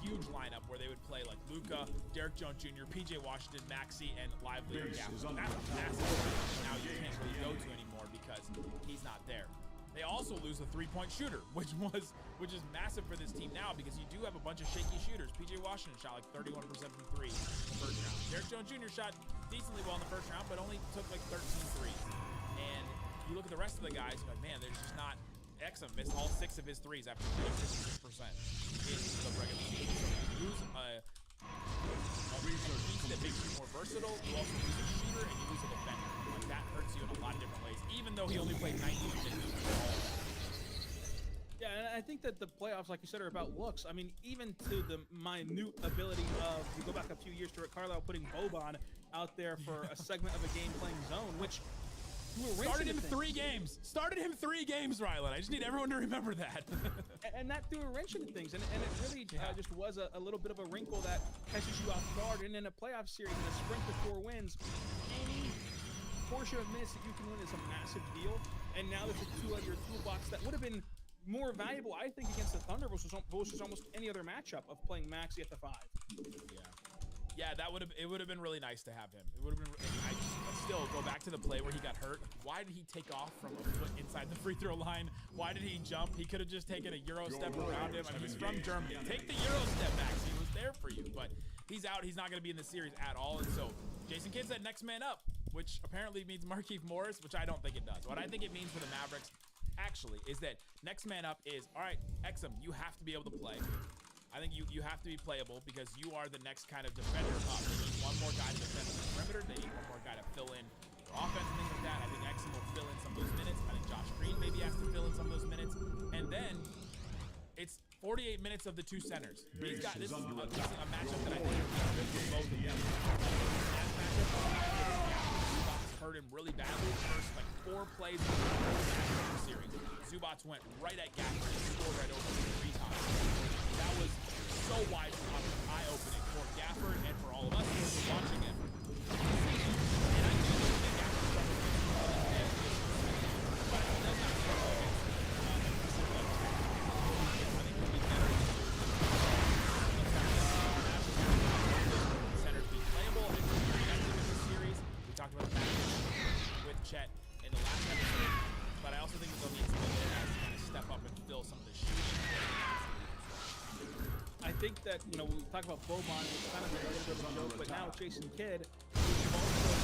huge lineup where they would play like Luka, Derek Jones Jr., PJ Washington, Maxey, and Lively or Gap. That's a massive lineup now you can't really go to anymore because he's not there. They also lose a three-point shooter, which is massive for this team now because you do have a bunch of shaky shooters. PJ Washington shot like 31% from three in the first round. Derek Jones Jr. shot decently well in the first round, but only took like 13 threes. And you look at the rest of the guys, you're like, man, there's just not. Exum missed all 6 of his threes after shooting 56% in the regular season. So you lose a piece that makes you more versatile. You also lose a shooter and you lose a defender. Like that hurts you in a lot of different ways, even though he only played 19 minutes. Yeah, and I think that the playoffs, like you said, are about looks. I mean, even to the minute ability of, you go back a few years to Rick Carlisle putting Boban out there for a segment of a game playing zone, which started him 3 games. Started him 3 games, Rylan. I just need everyone to remember that. And that threw a wrench into things, and it really just was a little bit of a wrinkle that catches you off guard. And in a playoff series, in a sprint to 4 wins, any portion of minutes that you can win is a massive deal. And now there's a tool at your toolbox that would have been more valuable, I think, against the Thunder versus almost any other matchup of playing Maxey at the 5. Yeah, it would have been really nice to have him. It would have been. I still go back to the play where he got hurt. Why did he take off from a foot inside the free throw line? Why did he jump? He could have just taken a Euro step around him. I mean, he's from Germany. Take the Euro step back. He was there for you, but he's out. He's not going to be in the series at all. And so Jason Kidd said next man up, which apparently means Markieff Morris, which I don't think it does. What I think it means for the Mavericks actually is that next man up is, all right, Exum, you have to be able to play. I think you have to be playable because you are the next kind of defender up. They need one more guy to defend the perimeter. They need one more guy to fill in for offense and things like that. I think Exum will fill in some of those minutes. I think Josh Green maybe has to fill in some of those minutes. And then it's 48 minutes of the 2 centers. He's got this is a matchup that I think is good for both of them. That matchup hurt him really badly the first like 4 plays of the series. Zubats went right at Gafford and scored right over him 3 times. That was so wide eye-opening for Gafford and for all of us who were watching him. And I do think that Gafford struggled with but he does not struggle against I think he'll be better centers be playable and be effective in this series. We talked about that with Chet in the last episode, but I also think they'll need someone there to kind of step up and fill some of the shooting. I think that, we talk about Boban, it's kind of a little bit of a joke, but now Jason Kidd, who's also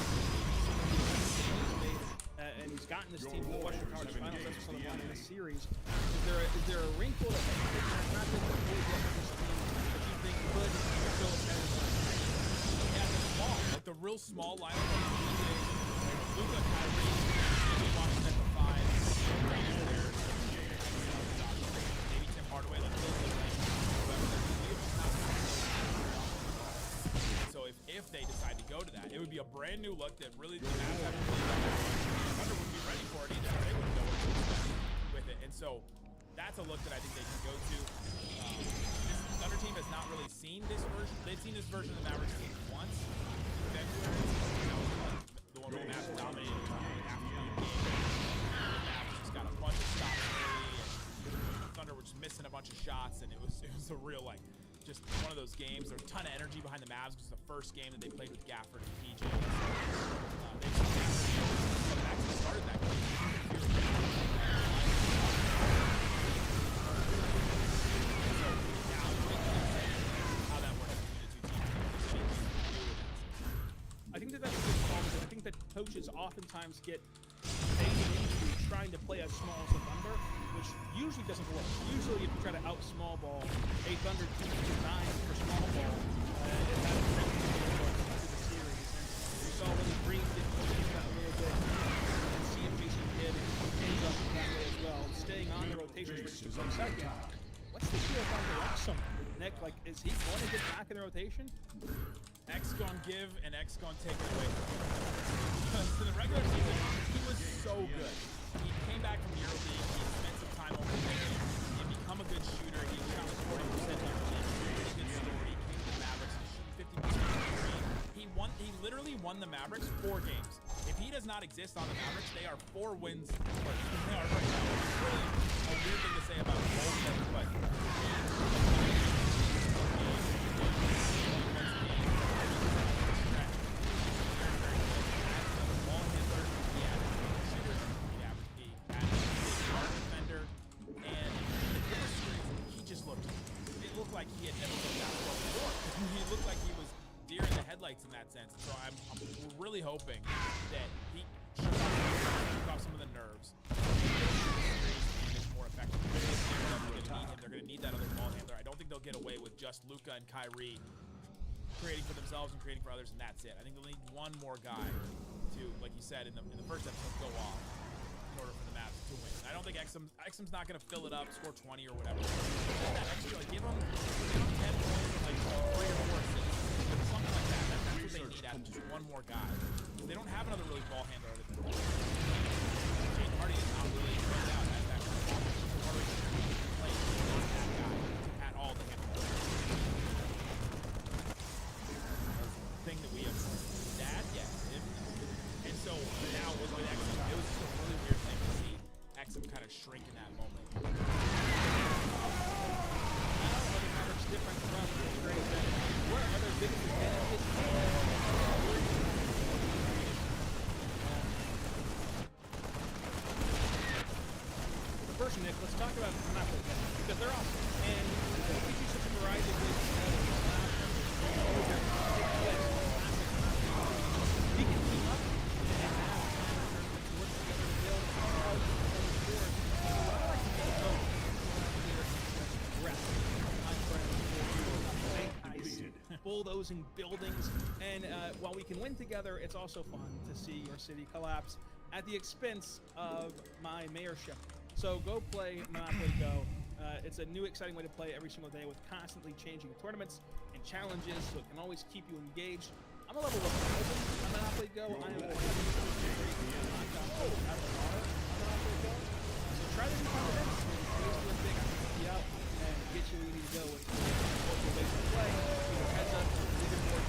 and he's gotten this team to the Western Conference Finals, that's what's on the line in this series. Is there a wrinkle that has not been completely up with this team that you think could fill a kind of the small, like the real small lineup of Luka, Kyrie, maybe Washington at the 5, Rangers there, maybe Tim Hardaway, like so if they decide to go to that, it would be a brand new look that really the Mavs haven't Thunder wouldn't be ready for it either. They wouldn't know what to expect with it, and so that's a look that I think they can go to. This Thunder team has not really seen this version. They've seen this version of the Mavericks team once in February. The one where the Mavs dominated the afternoon game. The Mavs just got a bunch of stops early, and Thunder were just missing a bunch of shots, and it was a real just one of those games. There was a ton of energy behind the Mavs because it was the first game that they played with Gafford and PJ. They actually started that game. How that works between the 2 teams. I think that's a good call because I think that coaches oftentimes get baited into trying to play as small as the Thunder, which usually doesn't work. Usually, if you try to out small ball a Thunder team designed for small ball, it has to the series. And we saw when the Green did that a little bit, and see if Jason Kidd ends up that way as well. Staying on the rotations for just a second. What's the deal on the Exum? Nick, is he going to get back in the rotation? X gonna give and X gonna take it away. Because in the regular season, he was so good. He came back from the EuroLeague. He spent some time over there. He had become a good shooter. He shot 40% of the really good story. He came to the Mavericks. He's shooting 50% from three. He literally won the Mavericks 4 games. If he does not exist on the Mavericks, they are 4 wins. They are right now. It's really a weird thing to say about both of them, but Like he had never looked that far before. He looked like he was deer in the headlights in that sense. So I'm really hoping that he shook off some of the nerves and is more effective. They're going to need that other ball handler. I don't think they'll get away with just Luka and Kyrie creating for themselves and creating for others, and that's it. I think they'll need one more guy to, like you said in the first episode, go off in order for the Mavs to win. I don't think Exum's not going to fill it up, score 20 or whatever. That extra, like, give them 10 points, like 3 or 4 assists, something like that. That's what they need out of just one more guy. They don't have another really ball handler other than Jake Hardy is not really played out as that kind of ball handler. Hardy plays not that guy at all to handle the thing that we have. That, yes. And so now with Exum, it was just a really weird thing to see Exum kind of shrink in that moment. Different from the great event. What are their biggest advantages? First, Nick, let's talk about Monopoly games because they're awesome. And we do such a variety of ways to we can team up and have tournaments work together to build all these boards. So what I like to do bulldozing buildings, and while we can win together, it's also fun to see your city collapse at the expense of my mayorship. So go play Monopoly Go. It's a new exciting way to play every single day with constantly changing tournaments and challenges, so it can always keep you engaged. I'm a level 1,000 on Monopoly Go. I am Monopoly Go. So try to do fun events. Always big. I can help you out and get you where you need to go with multiple ways to play. Heads up, leaderboard,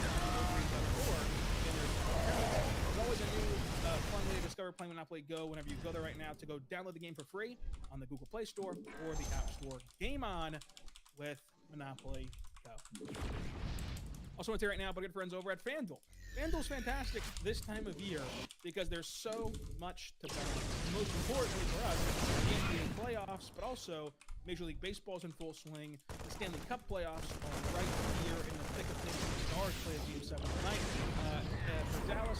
there's always a new fun way to discover playing Monopoly Go whenever you go there right now to go download the game for free on the Google Play Store or the App Store. Game on with Monopoly Go. Also want to say right now, but good friends over at FanDuel. FanDuel's fantastic this time of year because there's so much to bet on. Most importantly for us, the NBA playoffs, but also Major League Baseball's in full swing. The Stanley Cup playoffs are right here in the thick of things. The Stars play a Game 7 tonight. For Dallas,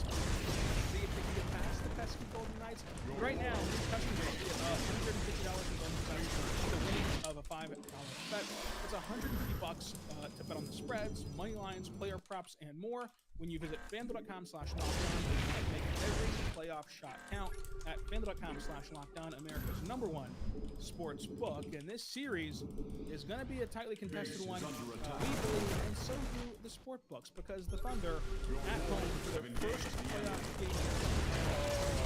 see if they can get past the pesky Golden Knights. Right now, new customers get $150 in bonus values for the winning of a $5 bet. It's $150 to bet on the spreads, money lines, player props, and more. When you visit FanDuel.com/lockdown, you can make every playoff shot count at FanDuel.com/lockdown, America's #1 sports book. And this series is going to be a tightly contested one, we believe, and so do the sport books, because the Thunder at home for their first playoff game in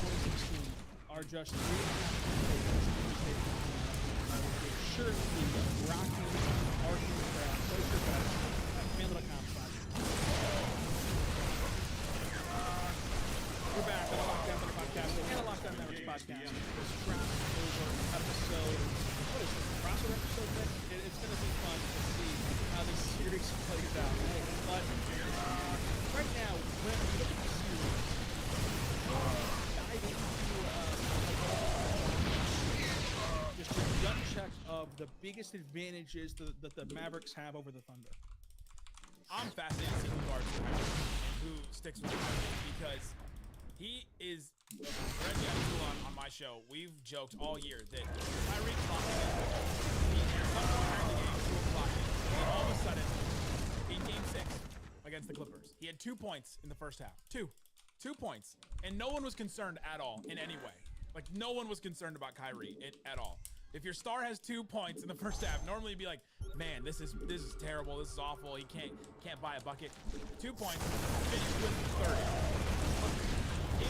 2016 are just 3.5 sure to be rocking, arching the crowd. Place your bets at FanDuel.com/lockdown. We're back on the Lockdown Thunder podcast and a Lockdown Mavericks podcast. This crossover episode. What is this? Crossover episode, Nick? It's going to be fun to see how this series plays out. But right now, when we look at the series, dive into just a gut check of the biggest advantages that the Mavericks have over the Thunder. I'm fascinated to see who guards Kyrie and who sticks with Kyrie because he is, on my show, we've joked all year that Kyrie clocked in. He comes during the game, 2 o'clock in, and all of a sudden, in Game 6 against the Clippers, he had 2 points in the first half. 2 points. And no one was concerned at all in any way. Like, no one was concerned about Kyrie at all. If your star has 2 points in the first half, normally you'd be like, man, this is terrible, this is awful, he can't buy a bucket. 2 points, finished with 30. He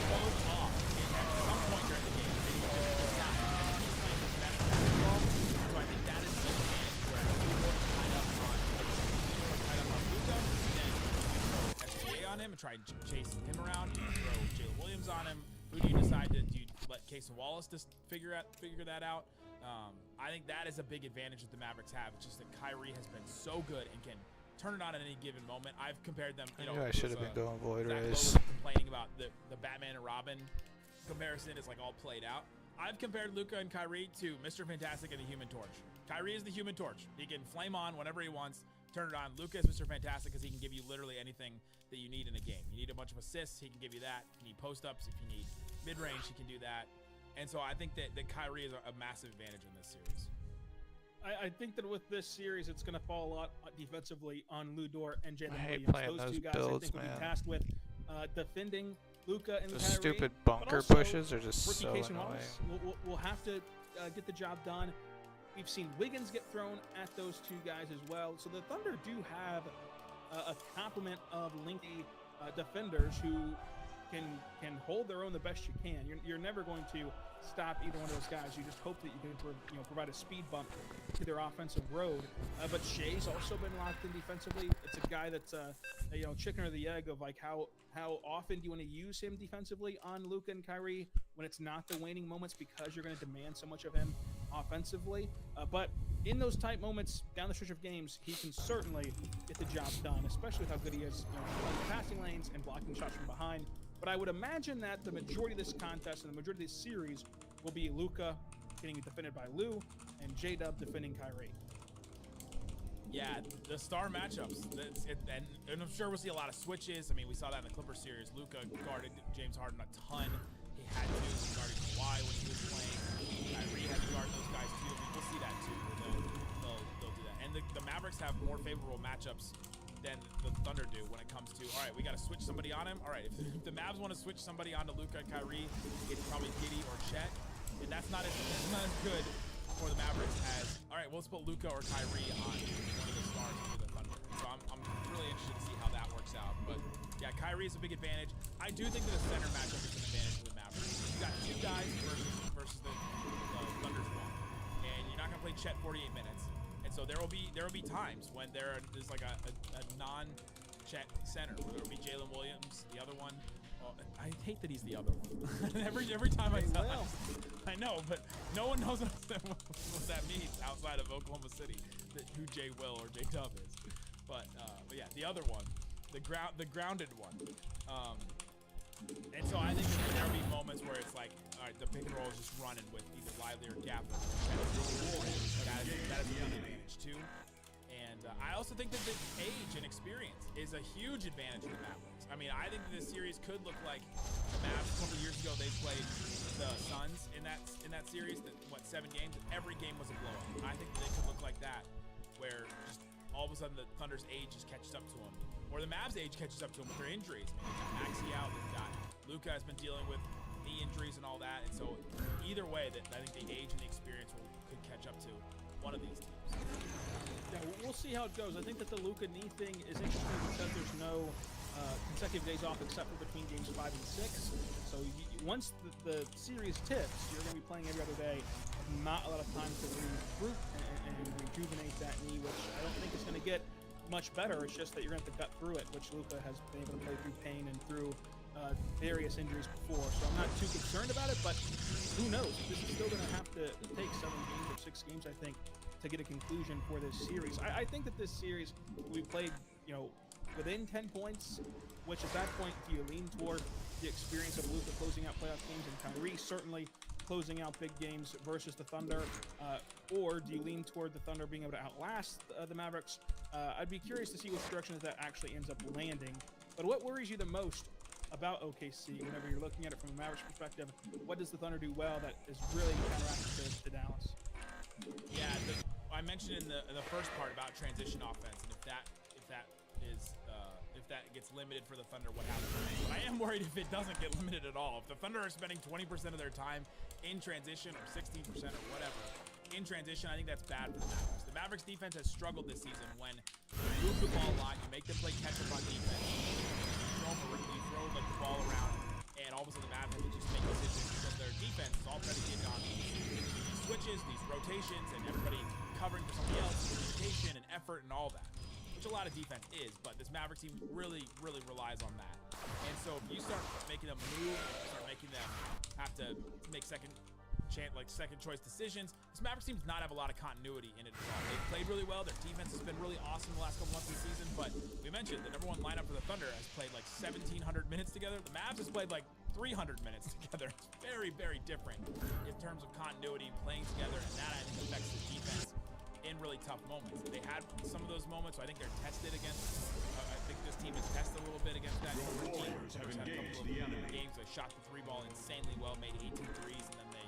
goes off at some point during the game, and he just decides that he's playing his best basketball. So I think that is the advantage where he's more tied up on Luka, then throw SGA on him and try chasing him around, throw Jalen Williams on him. Who do you decide to do? Let Casey Wallace just figure that out? I think that is a big advantage that the Mavericks have. It's just that Kyrie has been so good and can turn it on at any given moment. I've compared them. You know, I should have been going Void Zach Lowe Rays. was complaining about the Batman and Robin comparison is like all played out. I've compared Luka and Kyrie to Mr. Fantastic and the Human Torch. Kyrie is the Human Torch. He can flame on whenever he wants, turn it on. Luka is Mr. Fantastic because he can give you literally anything that you need in a game. You need a bunch of assists, he can give you that. If you need post-ups, if you need mid-range, he can do that. And so I think that Kyrie is a massive advantage in this series. I think that with this series, it's going to fall a lot defensively on Ludor and Jalen I hate Williams. playing Those those two guys, builds, I think, will man. be tasked with defending Luka and The Kyrie. stupid but bunker also, pushes are just rookie so Casey annoying. Wallace will have to get the job done. We've seen Wiggins get thrown at those two guys as well. So the Thunder do have a complement of lengthy defenders who can hold their own the best you can. You're never going to stop either one of those guys. You just hope that you can provide a speed bump to their offensive road. But Shea's also been locked in defensively. It's a guy that's chicken or the egg of like how often do you want to use him defensively on Luka and Kyrie when it's not the waning moments because you're going to demand so much of him offensively. But in those tight moments down the stretch of games, he can certainly get the job done, especially with how good he is passing lanes and blocking shots from behind. But I would imagine that the majority of this contest and the majority of this series will be Luka getting defended by Lou and J-Dub defending Kyrie. Yeah, the star matchups, and I'm sure we'll see a lot of switches. I mean, we saw that in the Clippers series. Luka guarded James Harden a ton. He had to. He guarded Kawhi when he was playing. Kyrie had to guard those guys too. I mean, we'll see that too. They'll do that. And the Mavericks have more favorable matchups than the Thunder do when it comes to, all right, we got to switch somebody on him. All right, if the Mavs want to switch somebody onto Luka and Kyrie, it's probably Giddey or Chet. And that's not as good for the Mavericks as, all right, we'll put Luka or Kyrie on one of the stars for the Thunder. So I'm really interested to see how that works out. But yeah, Kyrie is a big advantage. I do think that the center matchup is an advantage for the Mavericks. You got two guys versus the Thunder's one. And you're not going to play Chet 48 minutes. And so there will be times when there's like a non-Chet center. There will be Jalen Williams, the other one. Oh, I hate that he's the other one. every time I tell him, I know, but no one knows what that means outside of Oklahoma City, who J Will or J Dub is. But yeah, the other one, the grounded one. And so I think that there will be moments where it's like, all right, the pick and roll is just running with either Lively or Gapper. That is a big advantage too. And I also think that the age and experience is a huge advantage for the Mavericks. I mean, I think that this series could look like the Mavs a couple years ago. They played the Suns in that series. 7 games? Every game was a blowout. I think that they could look like that, where just all of a sudden the Thunder's age just catches up to them, or the Mavs' age catches up to them with their injuries. I mean, they've got Maxey out. They've got Luka has been dealing with knee injuries and all that. And so either way, I think the age and the experience could catch up to one of these teams. Yeah, we'll see how it goes. I think that the Luka knee thing is interesting because there's no consecutive days off except for between games 5 and 6. So once the series tips, you're going to be playing every other day. Not a lot of time to regroup and rejuvenate that knee, which I don't think is going to get much better. It's just that you're going to have to cut through it, which Luka has been able to play through pain and through various injuries before. So I'm not too concerned about it, but who knows? This is still going to have to take 7 games or 6 games, I think, to get a conclusion for this series. I think that this series will be played, within 10 points, which at that point, do you lean toward the experience of Luka closing out playoff games and Kyrie certainly closing out big games versus the Thunder, or do you lean toward the Thunder being able to outlast the Mavericks? I'd be curious to see which direction that actually ends up landing. But what worries you the most about OKC whenever you're looking at it from a Mavericks perspective? What does the Thunder do well that is really counteracting to Dallas? Yeah, I mentioned in the first part about transition offense, and if that gets limited for the Thunder, what happens? But I am worried if it doesn't get limited at all. If the Thunder are spending 20% of their time in transition, or 16% or whatever in transition, I think that's bad for the Mavericks. The Mavericks defense has struggled this season when you move the ball a lot, you make them play catch up on defense, you throw the ball around, and all of a sudden the Mavs have to just make decisions because their defense is all predicated on these switches, these rotations, and everybody covering for somebody else, communication and effort and all that, which a lot of defense is, but this Maverick team really, really relies on that. And so if you start making them move, start making them have to make second second choice decisions. This Mavericks team does not have a lot of continuity in it at all. They've played really well. Their defense has been really awesome the last couple months of the season, but we mentioned the number one lineup for the Thunder has played like 1,700 minutes together. The Mavs has played like 300 minutes together. It's very, very different in terms of continuity and playing together, and that I think affects the defense in really tough moments. They had some of those moments, so I think they're tested against. I think this team is tested a little bit against that. Your warriors have engaged the enemy. Games they shot the three ball insanely well, made 18 threes, and then they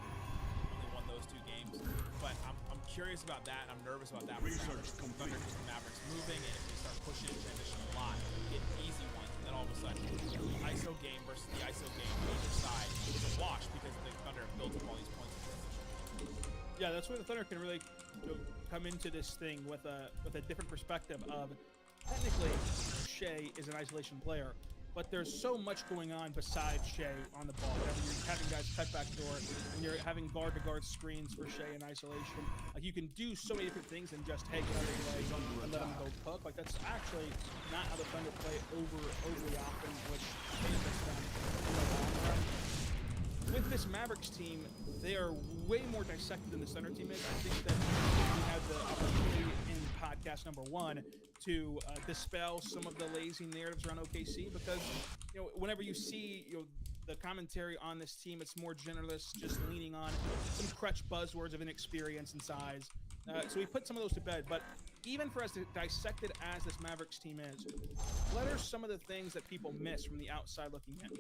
only won those 2 games. But I'm curious about that, and I'm nervous about that. Research complete. Thunder, the Mavericks moving, and if they start pushing in transition a lot, getting easy ones, and then all of a sudden, the ISO game versus the ISO game on either side is a wash because the Thunder have built up all these points in transition. Yeah, that's where the Thunder can really come into this thing with a different perspective of, technically, Shea is an isolation player, but there's so much going on besides Shea on the ball. Whenever you're having guys cut back door, and you're having guard-to-guard screens for Shea in isolation, like you can do so many different things than just take it out of the way and let them go cook. Like that's actually not how the Thunder play overly often, which benefits them in the long run. With this Mavericks team, they are way more dissected than the Thunder team is. I think that we had the opportunity in podcast number 1 to dispel some of the lazy narratives around OKC, because whenever you see the commentary on this team, it's more generalist, just leaning on some crutch buzzwords of inexperience and size. So we put some of those to bed. But even for as dissected as this Mavericks team is, what are some of the things that people miss from the outside looking in?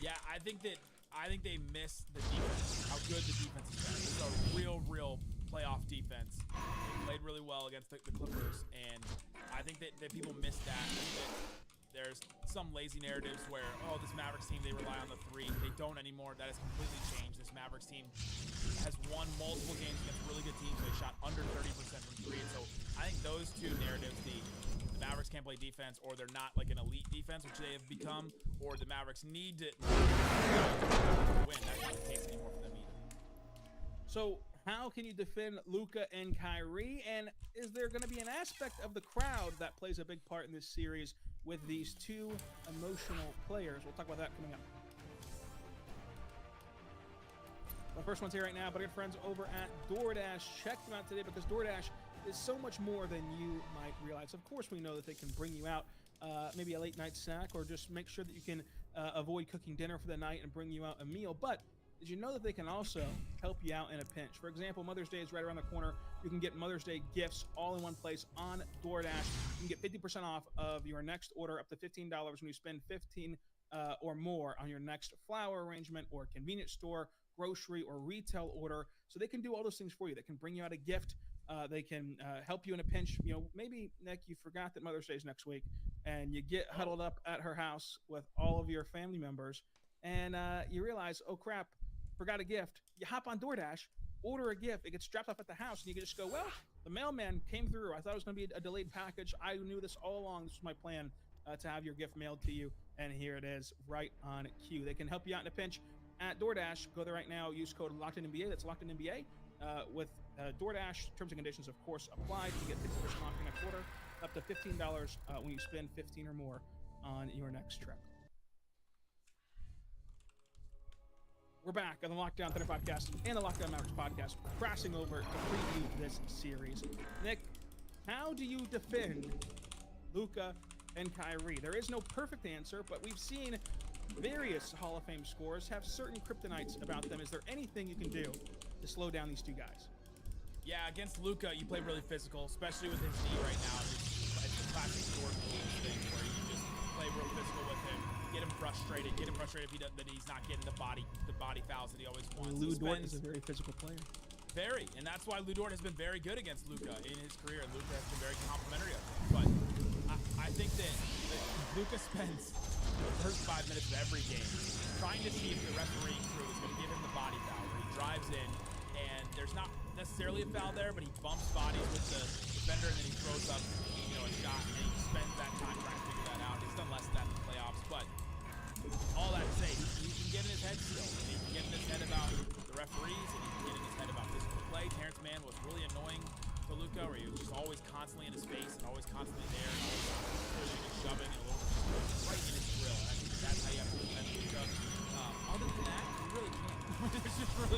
Yeah, I think they miss the defense. How good the defense has been. It's a real playoff defense. They played really well against the Clippers, and I think that people miss that. There's some lazy narratives where, oh, this Mavericks team, they rely on the 3. They don't anymore. That has completely changed. This Mavericks team has won multiple games against really good teams. They shot under 30% from 3. And so I think those two narratives, the Mavericks can't play defense, or they're not like an elite defense, which they have become, or the Mavericks need to win. That's not the case anymore for them either. So how can you defend Luka and Kyrie? And is there going to be an aspect of the crowd that plays a big part in this series with these two emotional players? We'll talk about that coming up. The first one's here right now, but our friends over at DoorDash. Check them out today, because DoorDash is so much more than you might realize. Of course, we know that they can bring you out maybe a late night snack, or just make sure that you can avoid cooking dinner for the night and bring you out a meal. But did you know that they can also help you out in a pinch? For example, Mother's Day is right around the corner. You can get Mother's Day gifts all in one place on DoorDash. You can get 50% off of your next order, up to $15 when you spend $15 or more on your next flower arrangement or convenience store, grocery, or retail order. So they can do all those things for you. They can bring you out a gift. They can help you in a pinch. Maybe, Nick, you forgot that Mother's Day is next week, and you get huddled up at her house with all of your family members, and you realize, oh crap, forgot a gift. You hop on DoorDash, order a gift. It gets dropped off at the house, and you can just go, well, the mailman came through. I thought it was going to be a delayed package. I knew this all along. This was my plan, to have your gift mailed to you, and here it is, right on cue. They can help you out in a pinch at DoorDash. Go there right now. Use code LOCKEDINNBA. That's LOCKEDINNBA. With DoorDash, terms and conditions, of course, apply. You get 50% off your next order, up to $15 when you spend 15 or more on your next trip. We're back on the Lockdown Thunder podcast and the Lockdown Mavericks podcast, crossing over to preview this series. Nick, how do you defend Luka and Kyrie? There is no perfect answer, but we've seen various Hall of Fame scores have certain kryptonites about them. Is there anything you can do to slow down these two guys? Yeah, against Luka, you play really physical, especially with his knee right now. It's the classic Jordan thing where you just play real physical with him, get him frustrated if he that he's not getting the body fouls that he always wants. Lou Dort is a very physical player. Very, and that's why Lou Dort has been very good against Luka in his career, and Luka has been very complimentary of him. But I think that Luka spends the first 5 minutes of every game trying to see if the referee crew is going to give him the body foul, where he drives in, and there's not necessarily a foul there, but he bumps bodies with the defender, and then he throws up, a shot, and he spends that time trying to figure that out. He's done less of that in the playoffs, but all that to say, he can get in his head still, and he can get in his head about the referees, and he can get in his head about physical play. Terrence Mann was really annoying to Luka, where he was just always constantly in his face and always constantly there, and always pushing and shoving and a little right in his grill. And I think that's how you have to defend Luka. Other than that, you really can't. There's just really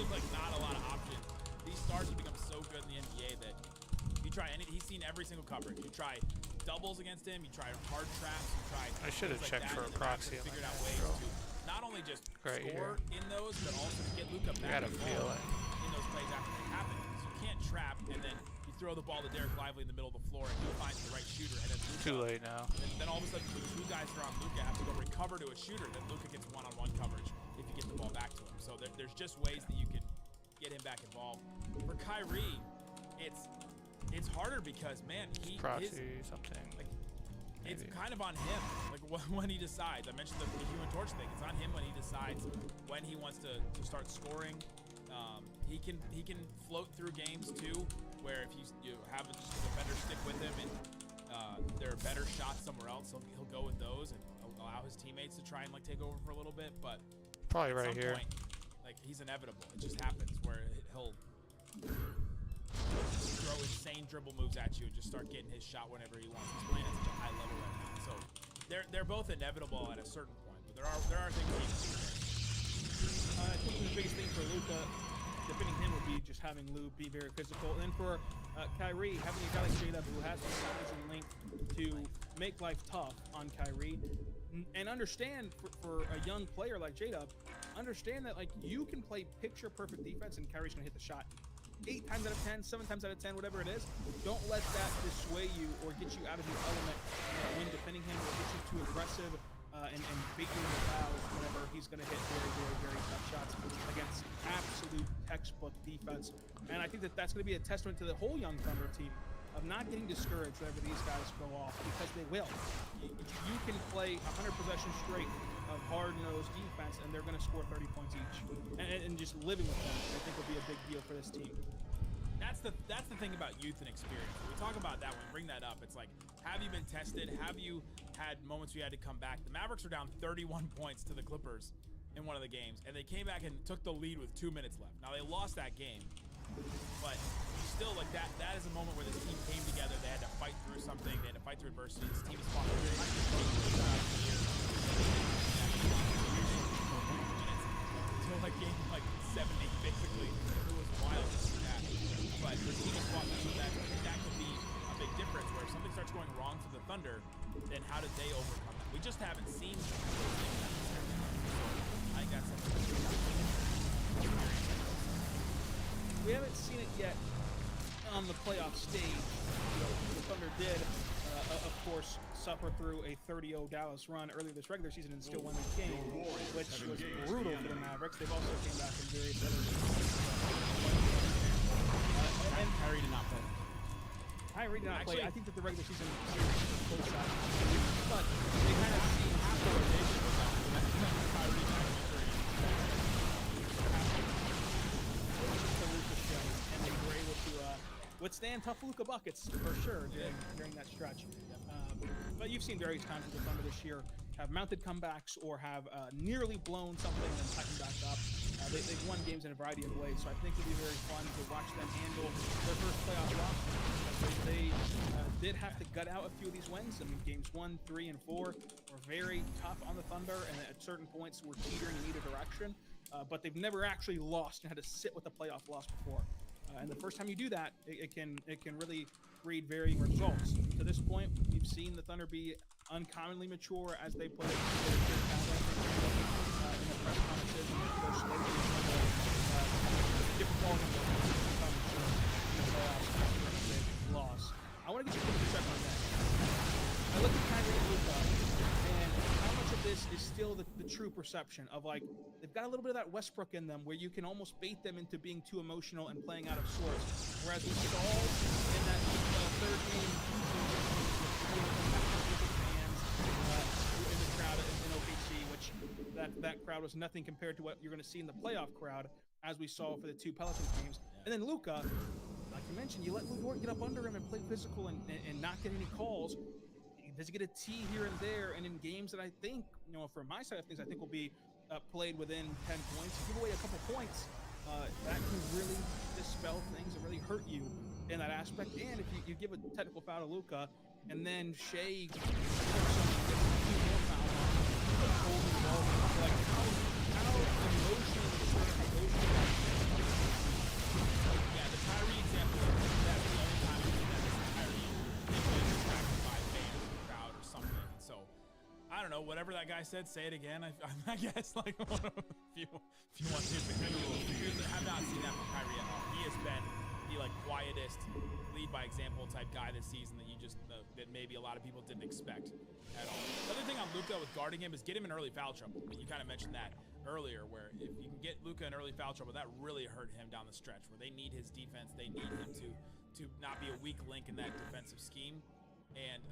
try any. He's seen every single coverage. You try doubles against him. You try hard traps. You try. I should have things checked like for that, a and the Mavericks proxy have on figured my out ways Astro. to not only just Right score here. in those, but also to get Luka back gotta feel involved it. in those plays after they happen. Because you can't trap and then you throw the ball to Derek Lively in the middle of the floor and he finds the right shooter and then Luka, Too late now. and then all of a sudden the two guys that are on Luka have to go recover to a shooter. Then Luka gets one-on-one coverage if you get the ball back to him. So there's just ways that you can get him back involved. For Kyrie, it's harder because man, Proxy something. like it's maybe. kind of on him, like when he decides. I mentioned the Human Torch thing. It's on him when he decides when he wants to start scoring. He can float through games too, where if you have just a defender stick with him and there are better shots somewhere else, he'll go with those and allow his teammates to try and like take over for a little bit. But Probably at right some here. point, like he's inevitable. It just happens where he'll throw insane dribble moves at you and just start getting his shot whenever he wants. He's playing at such a high level right now, so they're both inevitable at a certain point. But there are things he can do. I think the biggest thing for Luka, defending him, would be just having Lou be very physical. And then for Kyrie, having a guy like J-Dub who has the size and length to make life tough on Kyrie, and understand for a young player like J-Dub, understand that like you can play picture perfect defense and Kyrie's gonna hit the shot 8 times out of 10, 7 times out of 10, whatever it is. Don't let that dissuade you or get you out of your element when defending him, or get you too aggressive and bait you in the fouls whenever he's going to hit very, very, very tough shots against absolute textbook defense. And I think that's going to be a testament to the whole young Thunder team of not getting discouraged whenever these guys go off, because they will. You can play 100 possessions straight of hard-nosed defense, and they're going to score 30 points each. And just living with them, I think, will be a big deal for this team. That's the thing about youth and experience. When we talk about that, when we bring that up, it's like, have you been tested? Have you had moments where you had to come back? The Mavericks are down 31 points to the Clippers in one of the games, and they came back and took the lead with 2 minutes left. Now, they lost that game, but still, like that is a moment where this team came together. They had to fight through something. They had to fight through adversity. This team has fought through it. Until like game like 70, basically. It was wild to see that. But the team has fought through that. I think that could be a big difference, where if something starts going wrong for the Thunder, then how did they overcome that? We just haven't seen those things necessarily. I think that's something. We haven't seen it yet on the playoff stage. The Thunder did, of course, suffer through a 30-0 Dallas run earlier this regular season and still won the game, which was brutal for the Mavericks. They've also came back in various other and Kyrie did not play. Kyrie did not play. Actually, I think that the regular season series was close out, but they kind of seen half the rotation was out. Kyrie back And they were able to withstand tough Luka buckets for sure during that stretch. But you've seen various times with the Thunder this year have mounted comebacks or have nearly blown something and tightened back up. They've won games in a variety of ways, so I think it'll be very fun to watch them handle their first playoff loss. They did have to gut out a few of these wins. I mean, games 1, 3, and 4 were very tough on the Thunder, and at certain points were teetering in either direction. But they've never actually lost and had to sit with a playoff loss before. And the first time you do that, it can really breed varying results. To this point, we've seen the Thunder be uncommonly mature, as they put it. In the press conferences, they're slowly different ballgame in the playoffs after a big loss. I want to get your perspective on that. I look at Kyrie and Luka, and how much of this is still the true perception of, like, they've got a little bit of that Westbrook in them, where you can almost bait them into being too emotional and playing out of sorts. Whereas we saw in that third game, in the crowd in OKC, which that crowd was nothing compared to what you're going to see in the playoff crowd, as we saw for the 2 Pelicans games. And then Luka, like you mentioned, you let Lou Dort get up under him and play physical and not get any calls. Does he get a T here and there? And in games that I think, from my side of things, I think will be played within 10 points, give away a couple points, that can really dispel things and really hurt you in that aspect. And if you give a technical foul to Luka, and then Shea gets 2 more fouls on holding the ball, like how emotionally mature, Yeah, the Kyrie example, that's the only time we've seen that don't know, whatever that guy said, say it again. I guess, like, if you want to. I have not seen that from Kyrie at all. He has been the, like, quietest, lead by example type guy this season that that maybe a lot of people didn't expect at all. The other thing on Luka with guarding him is get him in early foul trouble. You kind of mentioned that earlier, where if you can get Luka in early foul trouble, that really hurt him down the stretch, where they need his defense, they need him to not be a weak link in that defensive scheme. And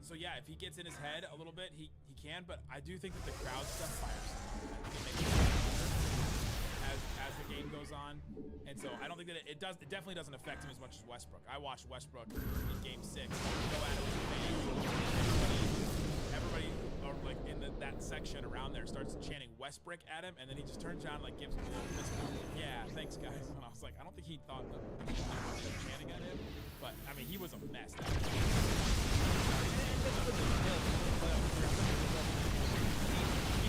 so yeah, if he gets in his head a little bit, he can. But I do think that the crowd stuff fires him. I think it makes him as the game goes on. And so I don't think that it definitely doesn't affect him as much as Westbrook. I watched Westbrook in Game 6 go at it with the everybody or like in that section around there starts chanting Westbrook at him, and then he just turns around and like gives him a little fist bump. Yeah, thanks guys. And I was like, I don't think he thought that was chanting at him, but I mean he was a mess. He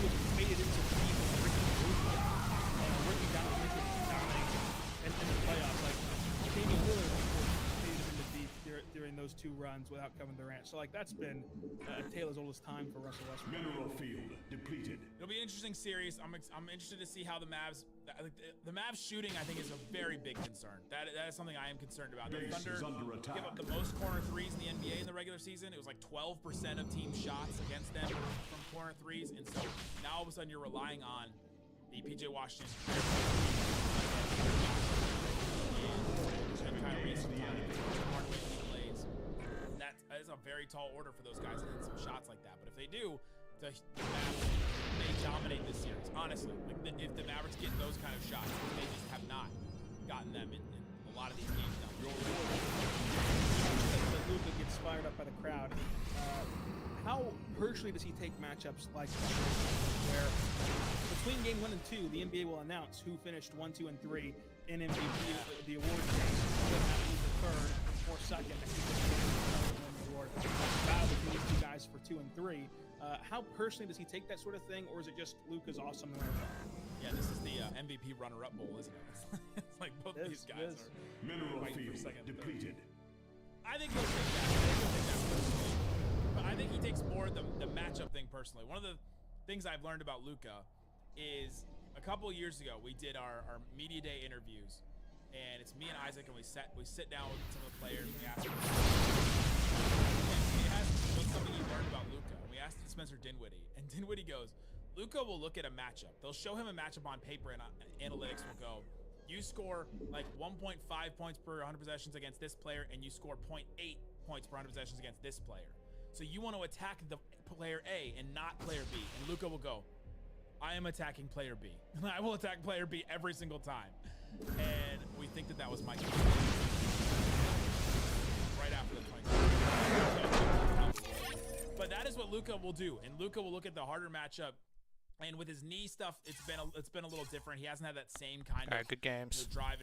was made it into the team with Ricky Rubio and Ricky dominating in the playoffs. Like Damian Lillard made it into deep during those two runs without Kevin Durant. So like that's been a tale as old as time for Russell Westbrook. Mineral field depleted. It'll be an interesting series. I'm interested to see how the Mavs shooting, I think, is a very big concern. That is something I am concerned about. The Thunder give up the most corner threes in the NBA in the regular season. It was like 12% of team shots against them from corner threes, and so now all of a sudden you're relying on the PJ Washington and Kyrie sometimes. That is a very tall order for those guys to hit some shots like that. But if they do, the Mavs may dominate this series. Honestly, like if the Mavericks get those kind of shots, they just have not gotten them in a lot of these games now. Luka gets fired up by the crowd. How personally does he take matchups like that? Where between game 1 and 2, the NBA will announce who finished 1, 2, and 3 in MVP, the award race. Whether that be the third or second, I think the award. Battle between these two guys for 2 and 3. How personally does he take that sort of thing, or is it just Luka's awesome no matter what? Yeah, this is the MVP runner-up bowl, isn't it? It's like both these guys are Mineral fighting for field second and third. depleted. I think he'll take that. Personally. But I think he takes more the matchup thing personally. One of the things I've learned about Luka is a couple years ago we did our media day interviews, and it's me and Isaac, and we sit down with some of the players and we ask them. We asked what's something you learned about Luka. And we asked Spencer Dinwiddie, and Dinwiddie goes, Luka will look at a matchup. They'll show him a matchup on paper, and analytics will go, you score like 1.5 points per 100 possessions against this player, and you score 0.8 points per 100 possessions against this player. So you want to attack the player A and not player B. And Luka will go, I am attacking player B. And I will attack player B every single time. And we think that was Mike. Right after the 20. But that is what Luka will do. And Luka will look at the harder matchup. And with his knee stuff, it's been a little different. He hasn't had that same kind of good games. drive.